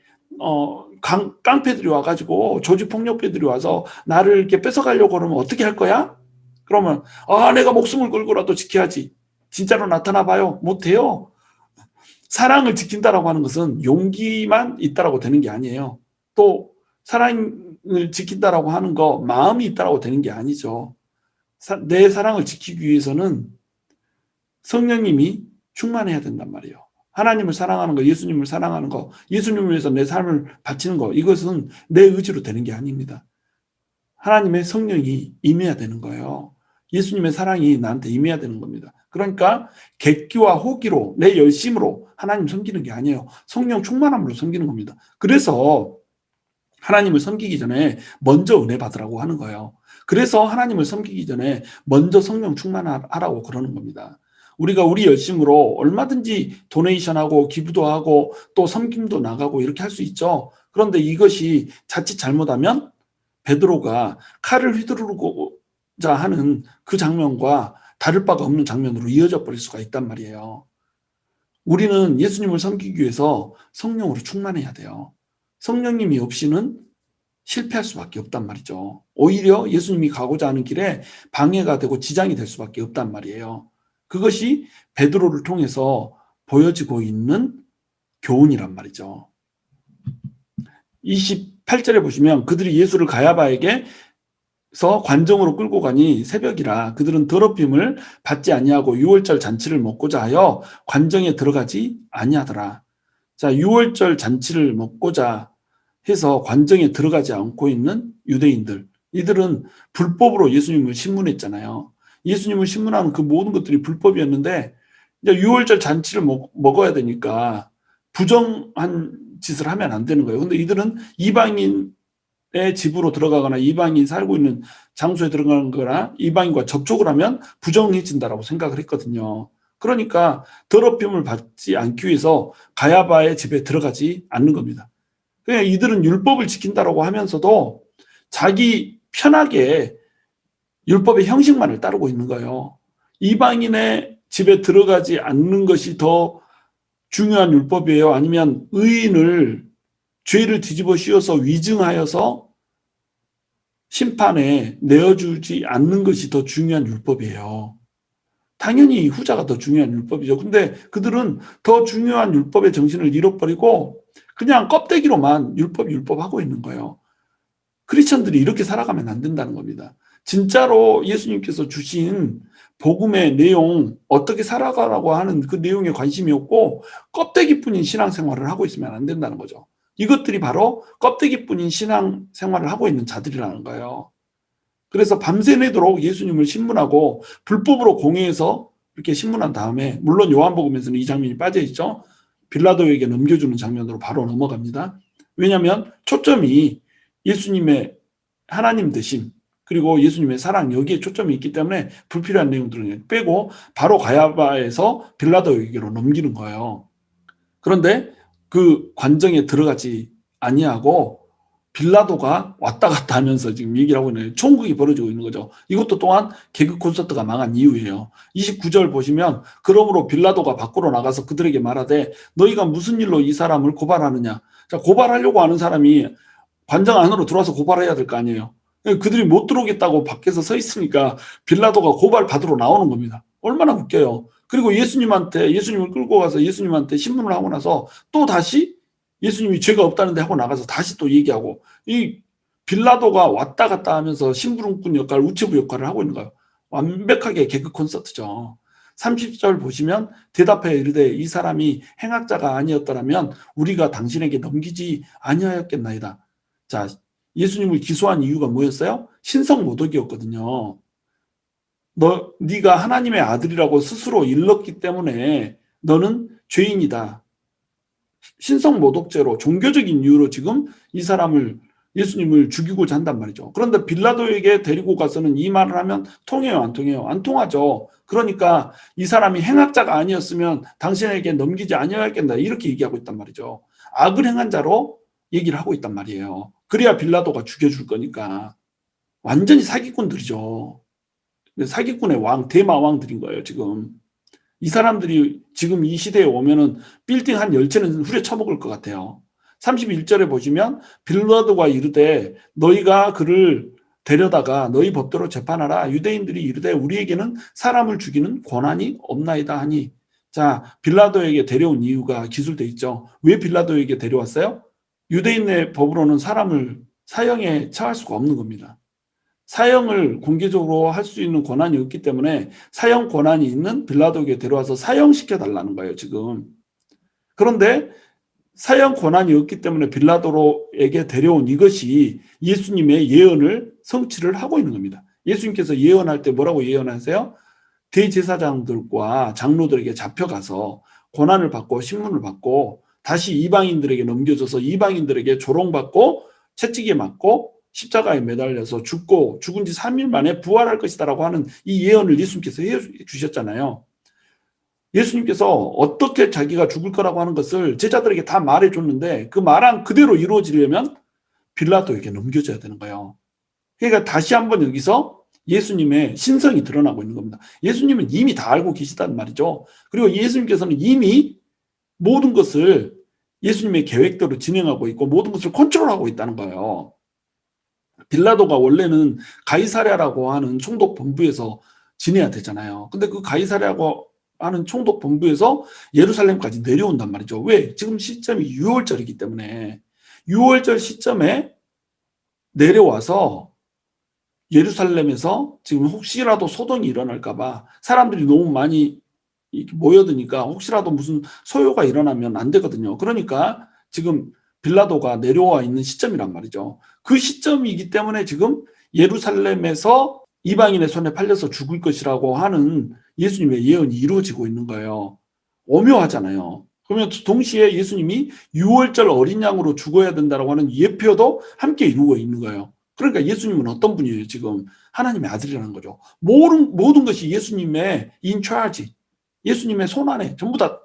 깡패들이 와가지고 조직폭력배들이 와서 나를 이렇게 뺏어가려고 그러면 어떻게 할 거야? 그러면 내가 목숨을 걸고라도 지켜야지. 진짜로 나타나 봐요. 못해요. 사랑을 지킨다라고 하는 것은 용기만 있다라고 되는 게 아니에요. 또 사랑을 지킨다라고 하는 거 마음이 있다라고 되는 게 아니죠. 내 사랑을 지키기 위해서는 성령님이 충만해야 된단 말이에요. 하나님을 사랑하는 거, 예수님을 사랑하는 거, 예수님을 위해서 내 삶을 바치는 거, 이것은 내 의지로 되는 게 아닙니다. 하나님의 성령이 임해야 되는 거예요. 예수님의 사랑이 나한테 임해야 되는 겁니다. 그러니까 객기와 호기로 내 열심으로 하나님 섬기는 게 아니에요. 성령 충만함으로 섬기는 겁니다. 그래서 하나님을 섬기기 전에 먼저 은혜 받으라고 하는 거예요. 그래서 하나님을 섬기기 전에 먼저 성령 충만하라고 그러는 겁니다. 우리가 우리 열심으로 얼마든지 도네이션하고 기부도 하고 또 섬김도 나가고 이렇게 할 수 있죠. 그런데 이것이 자칫 잘못하면 베드로가 칼을 휘두르고자 하는 그 장면과 다를 바가 없는 장면으로 이어져 버릴 수가 있단 말이에요. 우리는 예수님을 섬기기 위해서 성령으로 충만해야 돼요. 성령님이 없이는 실패할 수밖에 없단 말이죠. 오히려 예수님이 가고자 하는 길에 방해가 되고 지장이 될 수밖에 없단 말이에요. 그것이 베드로를 통해서 보여지고 있는 교훈이란 말이죠. 28절에 보시면 그들이 예수를 가야바에게서 관정으로 끌고 가니 새벽이라 그들은 더럽힘을 받지 아니하고 유월절 잔치를 먹고자 하여 관정에 들어가지 아니하더라. 자, 유월절 잔치를 먹고자 해서 관정에 들어가지 않고 있는 유대인들, 이들은 불법으로 예수님을 신문했잖아요. 예수님을 신문하는 그 모든 것들이 불법이었는데 이제 유월절 잔치를 먹어야 되니까 부정한 짓을 하면 안 되는 거예요. 근데 이들은 이방인의 집으로 들어가거나 이방인이 살고 있는 장소에 들어가는 거나 이방인과 접촉을 하면 부정해진다라고 생각을 했거든요. 그러니까 더럽힘을 받지 않기 위해서 가야바의 집에 들어가지 않는 겁니다. 그냥 이들은 율법을 지킨다라고 하면서도 자기 편하게 율법의 형식만을 따르고 있는 거예요. 이방인의 집에 들어가지 않는 것이 더 중요한 율법이에요? 아니면 의인을 죄를 뒤집어 씌워서 위증하여서 심판에 내어주지 않는 것이 더 중요한 율법이에요. 당연히 후자가 더 중요한 율법이죠. 근데 그들은 더 중요한 율법의 정신을 잃어버리고 그냥 껍데기로만 율법 하고 있는 거예요. 크리스천들이 이렇게 살아가면 안 된다는 겁니다. 진짜로 예수님께서 주신 복음의 내용, 어떻게 살아가라고 하는 그 내용에 관심이 없고 껍데기뿐인 신앙생활을 하고 있으면 안 된다는 거죠. 이것들이 바로 껍데기뿐인 신앙생활을 하고 있는 자들이라는 거예요. 그래서 밤새내도록 예수님을 신문하고 불법으로 공회에서 이렇게 신문한 다음에, 물론 요한복음에서는 이 장면이 빠져있죠. 빌라도에게 넘겨주는 장면으로 바로 넘어갑니다. 왜냐하면 초점이 예수님의 하나님 되심, 그리고 예수님의 사랑, 여기에 초점이 있기 때문에 불필요한 내용들은 빼고 바로 가야바에서 빌라도에게로 넘기는 거예요. 그런데 그 관정에 들어가지 아니하고 빌라도가 왔다 갔다 하면서 지금 얘기를 하고 있는, 총극이 벌어지고 있는 거죠. 이것도 또한 개그 콘서트가 망한 이유예요. 29절 보시면 그러므로 빌라도가 밖으로 나가서 그들에게 말하되 너희가 무슨 일로 이 사람을 고발하느냐. 자, 고발하려고 하는 사람이 관장 안으로 들어와서 고발해야 될 거 아니에요. 그들이 못 들어오겠다고 밖에서 서 있으니까 빌라도가 고발 받으러 나오는 겁니다. 얼마나 웃겨요. 그리고 예수님을 끌고 가서 예수님한테 신문을 하고 나서 또 다시 예수님이 죄가 없다는데 하고 나가서 다시 또 얘기하고, 이 빌라도가 왔다 갔다 하면서 심부름꾼 역할, 우체부 역할을 하고 있는 거예요. 완벽하게 개그 콘서트죠. 30절 보시면 대답해 이르되 이 사람이 행악자가 아니었더라면 우리가 당신에게 넘기지 아니하였겠나이다. 자, 예수님을 기소한 이유가 뭐였어요? 신성모독이었거든요. 네가 하나님의 아들이라고 스스로 일렀기 때문에 너는 죄인이다. 신성모독죄로, 종교적인 이유로 지금 이 사람을, 예수님을 죽이고자 한단 말이죠. 그런데 빌라도에게 데리고 가서는 이 말을 하면 통해요, 안 통해요? 안 통하죠. 그러니까 이 사람이 행악자가 아니었으면 당신에게 넘기지 아니하였겠다, 이렇게 얘기하고 있단 말이죠. 악을 행한 자로 얘기를 하고 있단 말이에요. 그래야 빌라도가 죽여줄 거니까. 완전히 사기꾼들이죠. 사기꾼의 왕, 대마왕들인 거예요, 지금. 이 사람들이 지금 이 시대에 오면은 빌딩 한 10채는 후려쳐먹을 것 같아요. 31절에 보시면 빌라도가 이르되 너희가 그를 데려다가 너희 법대로 재판하라. 유대인들이 이르되 우리에게는 사람을 죽이는 권한이 없나이다 하니. 자, 빌라도에게 데려온 이유가 기술돼 있죠. 왜 빌라도에게 데려왔어요? 유대인의 법으로는 사람을 사형에 처할 수가 없는 겁니다. 사형을 공개적으로 할 수 있는 권한이 없기 때문에 사형 권한이 있는 빌라도에게 데려와서 사형시켜 달라는 거예요, 지금. 그런데 사형 권한이 없기 때문에 빌라도에게 데려온 이것이 예수님의 예언을 성취를 하고 있는 겁니다. 예수님께서 예언할 때 뭐라고 예언하세요? 대제사장들과 장로들에게 잡혀가서 고난을 받고 신문을 받고 다시 이방인들에게 넘겨져서 이방인들에게 조롱받고 채찍에 맞고 십자가에 매달려서 죽고 죽은 지 3일 만에 부활할 것이다라고 하는 이 예언을 예수님께서 해주셨잖아요. 예수님께서 어떻게 자기가 죽을 거라고 하는 것을 제자들에게 다 말해줬는데 그 말한 그대로 이루어지려면 빌라도에게 넘겨줘야 되는 거예요. 그러니까 다시 한번 여기서 예수님의 신성이 드러나고 있는 겁니다. 예수님은 이미 다 알고 계시단 말이죠. 그리고 예수님께서는 이미 모든 것을 예수님의 계획대로 진행하고 있고 모든 것을 컨트롤하고 있다는 거예요. 빌라도가 원래는 가이사랴라고 하는 총독 본부에서 지내야 되잖아요. 근데 그 가이사랴라고 하는 총독 본부에서 예루살렘까지 내려온단 말이죠. 왜? 지금 시점이 유월절이기 때문에 유월절 시점에 내려와서 예루살렘에서 지금 혹시라도 소동이 일어날까봐 사람들이 너무 많이 모여드니까 혹시라도 무슨 소요가 일어나면 안 되거든요. 그러니까 지금 빌라도가 내려와 있는 시점이란 말이죠. 그 시점이기 때문에 지금 예루살렘에서 이방인의 손에 팔려서 죽을 것이라고 하는 예수님의 예언이 이루어지고 있는 거예요. 오묘하잖아요. 그러면 동시에 예수님이 유월절 어린 양으로 죽어야 된다고 하는 예표도 함께 이루고 있는 거예요. 그러니까 예수님은 어떤 분이에요? 지금 하나님의 아들이라는 거죠. 모든 것이 예수님의 인차지, 예수님의 손 안에 전부 다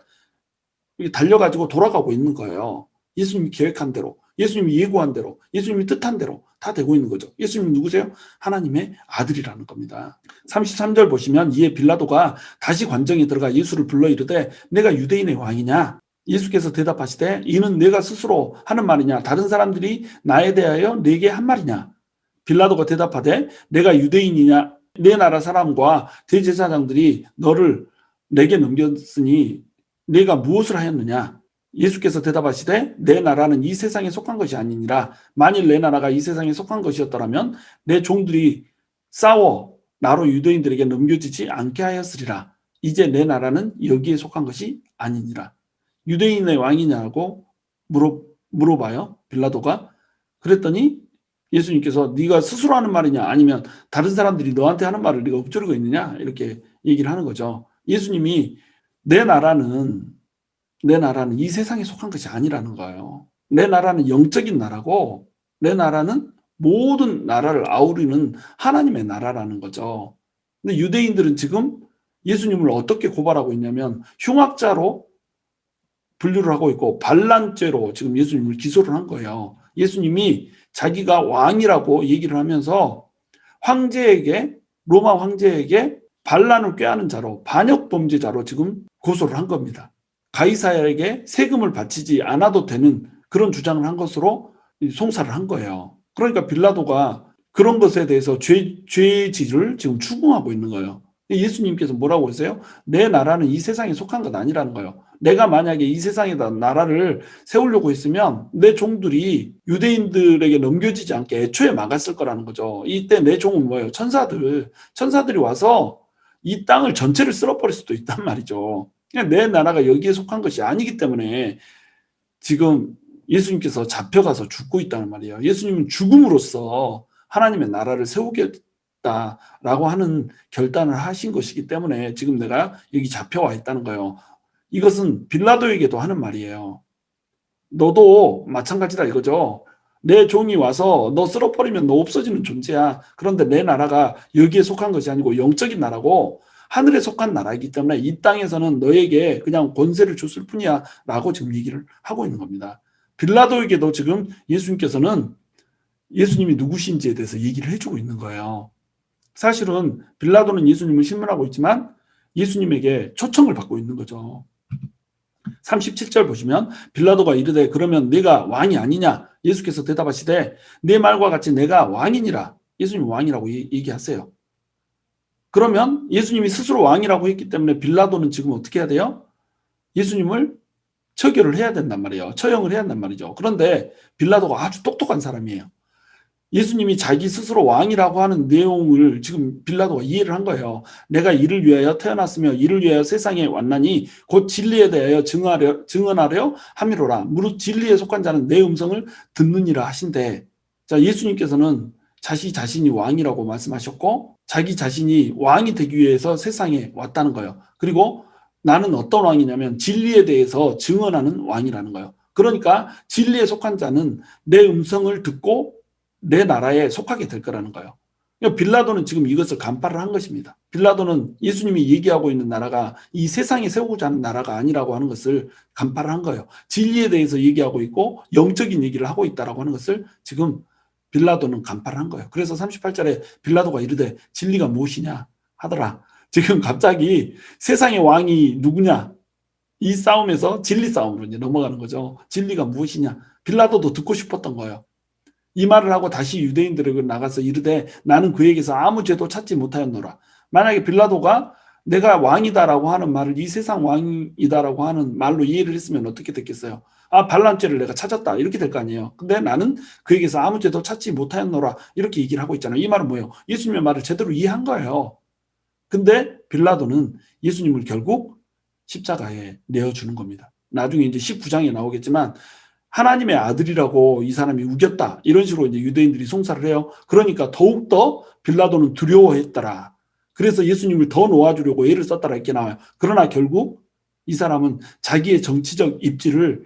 달려가지고 돌아가고 있는 거예요. 예수님이 계획한 대로, 예수님이 예고한 대로, 예수님이 뜻한 대로 다 되고 있는 거죠. 예수님은 누구세요? 하나님의 아들이라는 겁니다. 33절 보시면 이에 빌라도가 다시 관정에 들어가 예수를 불러 이르되 내가 유대인의 왕이냐? 예수께서 대답하시되 이는 내가 스스로 하는 말이냐? 다른 사람들이 나에 대하여 내게 한 말이냐? 빌라도가 대답하되 내가 유대인이냐? 내 나라 사람과 대제사장들이 너를 내게 넘겼으니 내가 무엇을 하였느냐? 예수께서 대답하시되 내 나라는 이 세상에 속한 것이 아니니라. 만일 내 나라가 이 세상에 속한 것이었더라면 내 종들이 싸워 나로 유대인들에게 넘겨지지 않게 하였으리라. 이제 내 나라는 여기에 속한 것이 아니니라. 유대인의 왕이냐고 물어봐요, 빌라도가. 그랬더니 예수님께서 네가 스스로 하는 말이냐 아니면 다른 사람들이 너한테 하는 말을 네가 엎조리고 있느냐 이렇게 얘기를 하는 거죠. 예수님이 내 나라는 이 세상에 속한 것이 아니라는 거예요. 내 나라는 영적인 나라고 내 나라는 모든 나라를 아우르는 하나님의 나라라는 거죠. 근데 유대인들은 지금 예수님을 어떻게 고발하고 있냐면 흉악자로 분류를 하고 있고 반란죄로 지금 예수님을 기소를 한 거예요. 예수님이 자기가 왕이라고 얘기를 하면서 로마 황제에게 반란을 꾀하는 자로, 반역 범죄자로 지금 고소를 한 겁니다. 가이사에게 세금을 바치지 않아도 되는 그런 주장을 한 것으로 송사를 한 거예요. 그러니까 빌라도가 그런 것에 대해서 죄질을 지금 추궁하고 있는 거예요. 예수님께서 뭐라고 하세요? 내 나라는 이 세상에 속한 것 아니라는 거예요. 내가 만약에 이 세상에다 나라를 세우려고 했으면 내 종들이 유대인들에게 넘겨지지 않게 애초에 막았을 거라는 거죠. 이때 내 종은 뭐예요? 천사들이 와서 이 땅을 전체를 쓸어버릴 수도 있단 말이죠. 그냥 내 나라가 여기에 속한 것이 아니기 때문에 지금 예수님께서 잡혀가서 죽고 있다는 말이에요. 예수님은 죽음으로써 하나님의 나라를 세우겠다라고 하는 결단을 하신 것이기 때문에 지금 내가 여기 잡혀와 있다는 거예요. 이것은 빌라도에게도 하는 말이에요. 너도 마찬가지다 이거죠. 내 종이 와서 너 쓸어버리면 너 없어지는 존재야. 그런데 내 나라가 여기에 속한 것이 아니고 영적인 나라고 하늘에 속한 나라이기 때문에 이 땅에서는 너에게 그냥 권세를 줬을 뿐이야 라고 지금 얘기를 하고 있는 겁니다. 빌라도에게도 지금 예수님께서는 예수님이 누구신지에 대해서 얘기를 해주고 있는 거예요. 사실은 빌라도는 예수님을 신문하고 있지만 예수님에게 초청을 받고 있는 거죠. 37절 보시면 빌라도가 이르되 그러면 네가 왕이 아니냐? 예수께서 대답하시되 네 말과 같이 내가 왕이니라. 예수님 왕이라고 얘기하세요. 그러면 예수님이 스스로 왕이라고 했기 때문에 빌라도는 지금 어떻게 해야 돼요? 예수님을 처결을 해야 된단 말이에요. 처형을 해야 한단 말이죠. 그런데 빌라도가 아주 똑똑한 사람이에요. 예수님이 자기 스스로 왕이라고 하는 내용을 지금 빌라도가 이해를 한 거예요. 내가 이를 위하여 태어났으며 이를 위하여 세상에 왔나니 곧 진리에 대하여 증언하려 함이로라. 무릇 진리에 속한 자는 내 음성을 듣느니라 하신대. 자, 예수님께서는 자신이 왕이라고 말씀하셨고 자기 자신이 왕이 되기 위해서 세상에 왔다는 거예요. 그리고 나는 어떤 왕이냐면 진리에 대해서 증언하는 왕이라는 거예요. 그러니까 진리에 속한 자는 내 음성을 듣고 내 나라에 속하게 될 거라는 거예요. 빌라도는 지금 이것을 간파를 한 것입니다. 빌라도는 예수님이 얘기하고 있는 나라가 이 세상에 세우고자 하는 나라가 아니라고 하는 것을 간파를 한 거예요. 진리에 대해서 얘기하고 있고 영적인 얘기를 하고 있다라고 하는 것을 지금 빌라도는 간파를 한 거예요. 그래서 38절에 빌라도가 이르되 진리가 무엇이냐 하더라. 지금 갑자기 세상의 왕이 누구냐? 이 싸움에서 진리 싸움으로 이제 넘어가는 거죠. 진리가 무엇이냐? 빌라도도 듣고 싶었던 거예요. 이 말을 하고 다시 유대인들에게 나가서 이르되 나는 그에게서 아무 죄도 찾지 못하였노라. 만약에 빌라도가 내가 왕이다라고 하는 말을 이 세상 왕이다라고 하는 말로 이해를 했으면 어떻게 됐겠어요? 아, 반란죄를 내가 찾았다. 이렇게 될 거 아니에요. 근데 나는 그에게서 아무 죄도 찾지 못하였노라. 이렇게 얘기를 하고 있잖아요. 이 말은 뭐예요? 예수님의 말을 제대로 이해한 거예요. 근데 빌라도는 예수님을 결국 십자가에 내어주는 겁니다. 나중에 이제 19장에 나오겠지만 하나님의 아들이라고 이 사람이 우겼다. 이런 식으로 이제 유대인들이 송사를 해요. 그러니까 더욱더 빌라도는 두려워했더라. 그래서 예수님을 더 놓아주려고 애를 썼더라 이렇게 나와요. 그러나 결국 이 사람은 자기의 정치적 입지를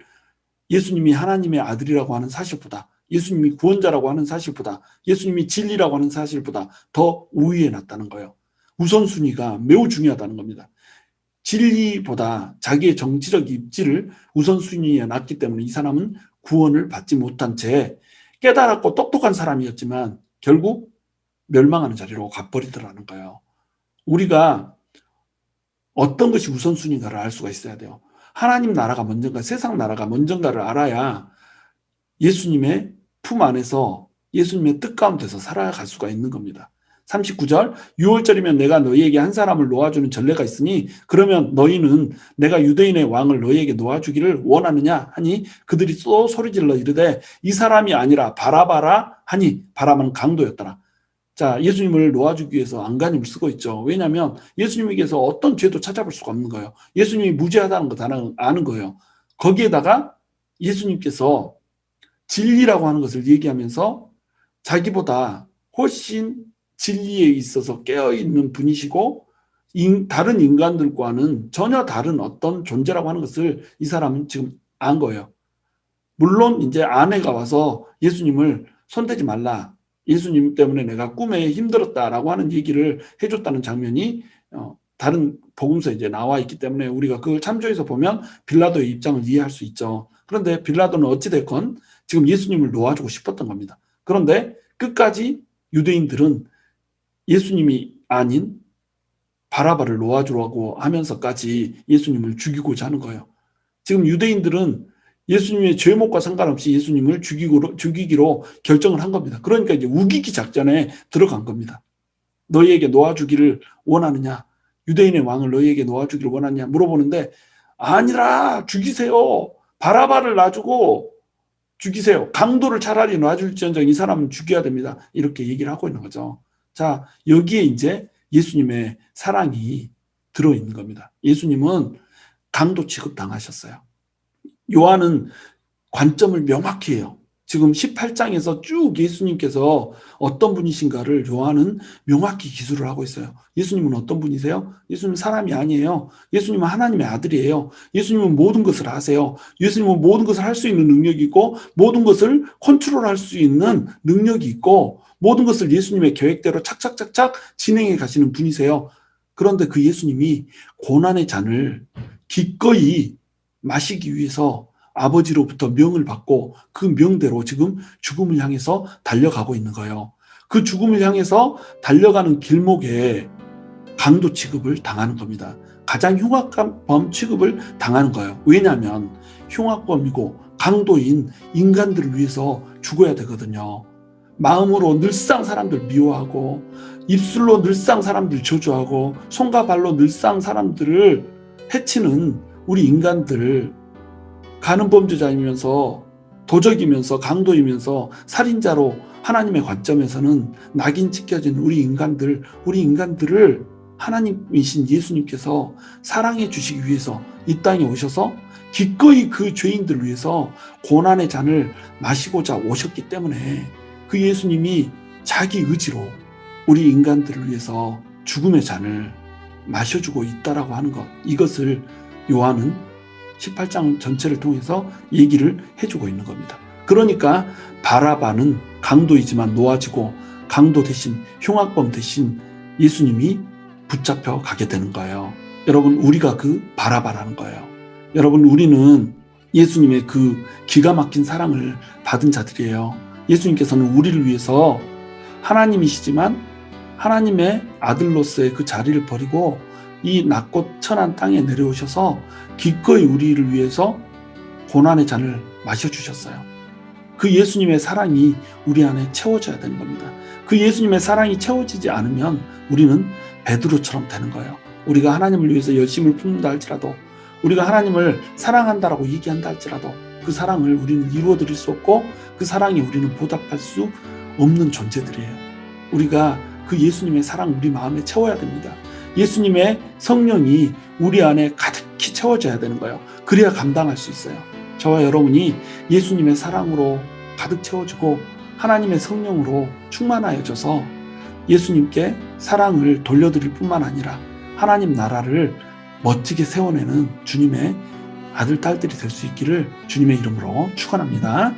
예수님이 하나님의 아들이라고 하는 사실보다 예수님이 구원자라고 하는 사실보다 예수님이 진리라고 하는 사실보다 더 우위에 놨다는 거예요. 우선순위가 매우 중요하다는 겁니다. 진리보다 자기의 정치적 입지를 우선순위에 놨기 때문에 이 사람은 구원을 받지 못한 채 깨달았고 똑똑한 사람이었지만 결국 멸망하는 자리로 가버리더라는 거예요. 우리가 어떤 것이 우선순위인가를 알 수가 있어야 돼요. 하나님 나라가 먼저인가 세상 나라가 먼저인가를 알아야 예수님의 품 안에서 예수님의 뜻 가운데서 살아갈 수가 있는 겁니다. 39절 6월절이면 내가 너희에게 한 사람을 놓아주는 전례가 있으니 그러면 너희는 내가 유대인의 왕을 너희에게 놓아주기를 원하느냐 하니 그들이 또 소리질러 이르되 이 사람이 아니라 바라바라 하니 바라바는 강도였더라. 자, 예수님을 놓아주기 위해서 안간힘을 쓰고 있죠. 왜냐하면 예수님에게서 어떤 죄도 찾아볼 수가 없는 거예요. 예수님이 무죄하다는 거 아는 거예요. 거기에다가 예수님께서 진리라고 하는 것을 얘기하면서 자기보다 훨씬 진리에 있어서 깨어있는 분이시고 다른 인간들과는 전혀 다른 어떤 존재라고 하는 것을 이 사람은 지금 안 거예요. 물론 이제 아내가 와서 예수님을 손대지 말라. 예수님 때문에 내가 꿈에 힘들었다라고 하는 얘기를 해줬다는 장면이 다른 복음서에 이제 나와 있기 때문에 우리가 그걸 참조해서 보면 빌라도의 입장을 이해할 수 있죠. 그런데 빌라도는 어찌됐건 지금 예수님을 놓아주고 싶었던 겁니다. 그런데 끝까지 유대인들은 예수님이 아닌 바라바를 놓아주라고 하면서까지 예수님을 죽이고자 하는 거예요. 지금 유대인들은 예수님의 죄목과 상관없이 예수님을 죽이기로 결정을 한 겁니다. 그러니까 이제 우기기 작전에 들어간 겁니다. 너희에게 놓아주기를 원하느냐? 유대인의 왕을 너희에게 놓아주기를 원하느냐? 물어보는데 아니라 죽이세요. 바라바를 놔주고 죽이세요. 강도를 차라리 놔줄지언정 이 사람은 죽여야 됩니다. 이렇게 얘기를 하고 있는 거죠. 자, 여기에 이제 예수님의 사랑이 들어있는 겁니다. 예수님은 강도 취급당하셨어요. 요한은 관점을 명확히 해요. 지금 18장에서 쭉 예수님께서 어떤 분이신가를 요한은 명확히 기술을 하고 있어요. 예수님은 어떤 분이세요? 예수님은 사람이 아니에요. 예수님은 하나님의 아들이에요. 예수님은 모든 것을 아세요. 예수님은 모든 것을 할 수 있는 능력이 있고 모든 것을 컨트롤할 수 있는 능력이 있고 모든 것을 예수님의 계획대로 착착착착 진행해 가시는 분이세요. 그런데 그 예수님이 고난의 잔을 기꺼이 마시기 위해서 아버지로부터 명을 받고 그 명대로 지금 죽음을 향해서 달려가고 있는 거예요. 그 죽음을 향해서 달려가는 길목에 강도 취급을 당하는 겁니다. 가장 흉악범 취급을 당하는 거예요. 왜냐하면 흉악범이고 강도인 인간들을 위해서 죽어야 되거든요. 마음으로 늘상 사람들 미워하고 입술로 늘상 사람들 저주하고 손과 발로 늘상 사람들을 해치는 우리 인간들, 간음범죄자이면서 도적이면서 강도이면서 살인자로 하나님의 관점에서는 낙인 찍혀진 우리 인간들을 하나님이신 예수님께서 사랑해 주시기 위해서 이 땅에 오셔서 기꺼이 그 죄인들을 위해서 고난의 잔을 마시고자 오셨기 때문에 그 예수님이 자기 의지로 우리 인간들을 위해서 죽음의 잔을 마셔주고 있다라고 하는 것, 이것을 요한은 18장 전체를 통해서 얘기를 해주고 있는 겁니다. 그러니까 바라바는 강도이지만 놓아지고 강도 대신, 흉악범 대신 예수님이 붙잡혀 가게 되는 거예요. 여러분, 우리가 그 바라바라는 거예요. 여러분, 우리는 예수님의 그 기가 막힌 사랑을 받은 자들이에요. 예수님께서는 우리를 위해서 하나님이시지만 하나님의 아들로서의 그 자리를 버리고 이 낮고 천한 땅에 내려오셔서 기꺼이 우리를 위해서 고난의 잔을 마셔주셨어요. 그 예수님의 사랑이 우리 안에 채워져야 되는 겁니다. 그 예수님의 사랑이 채워지지 않으면 우리는 베드로처럼 되는 거예요. 우리가 하나님을 위해서 열심을 품는다 할지라도, 우리가 하나님을 사랑한다라고 얘기한다 할지라도 그 사랑을 우리는 이루어드릴 수 없고 그 사랑에 우리는 보답할 수 없는 존재들이에요. 우리가 그 예수님의 사랑 우리 마음에 채워야 됩니다. 예수님의 성령이 우리 안에 가득히 채워져야 되는 거예요. 그래야 감당할 수 있어요. 저와 여러분이 예수님의 사랑으로 가득 채워지고 하나님의 성령으로 충만하여져서 예수님께 사랑을 돌려드릴 뿐만 아니라 하나님 나라를 멋지게 세워내는 주님의 아들, 딸들이 될 수 있기를 주님의 이름으로 축원합니다.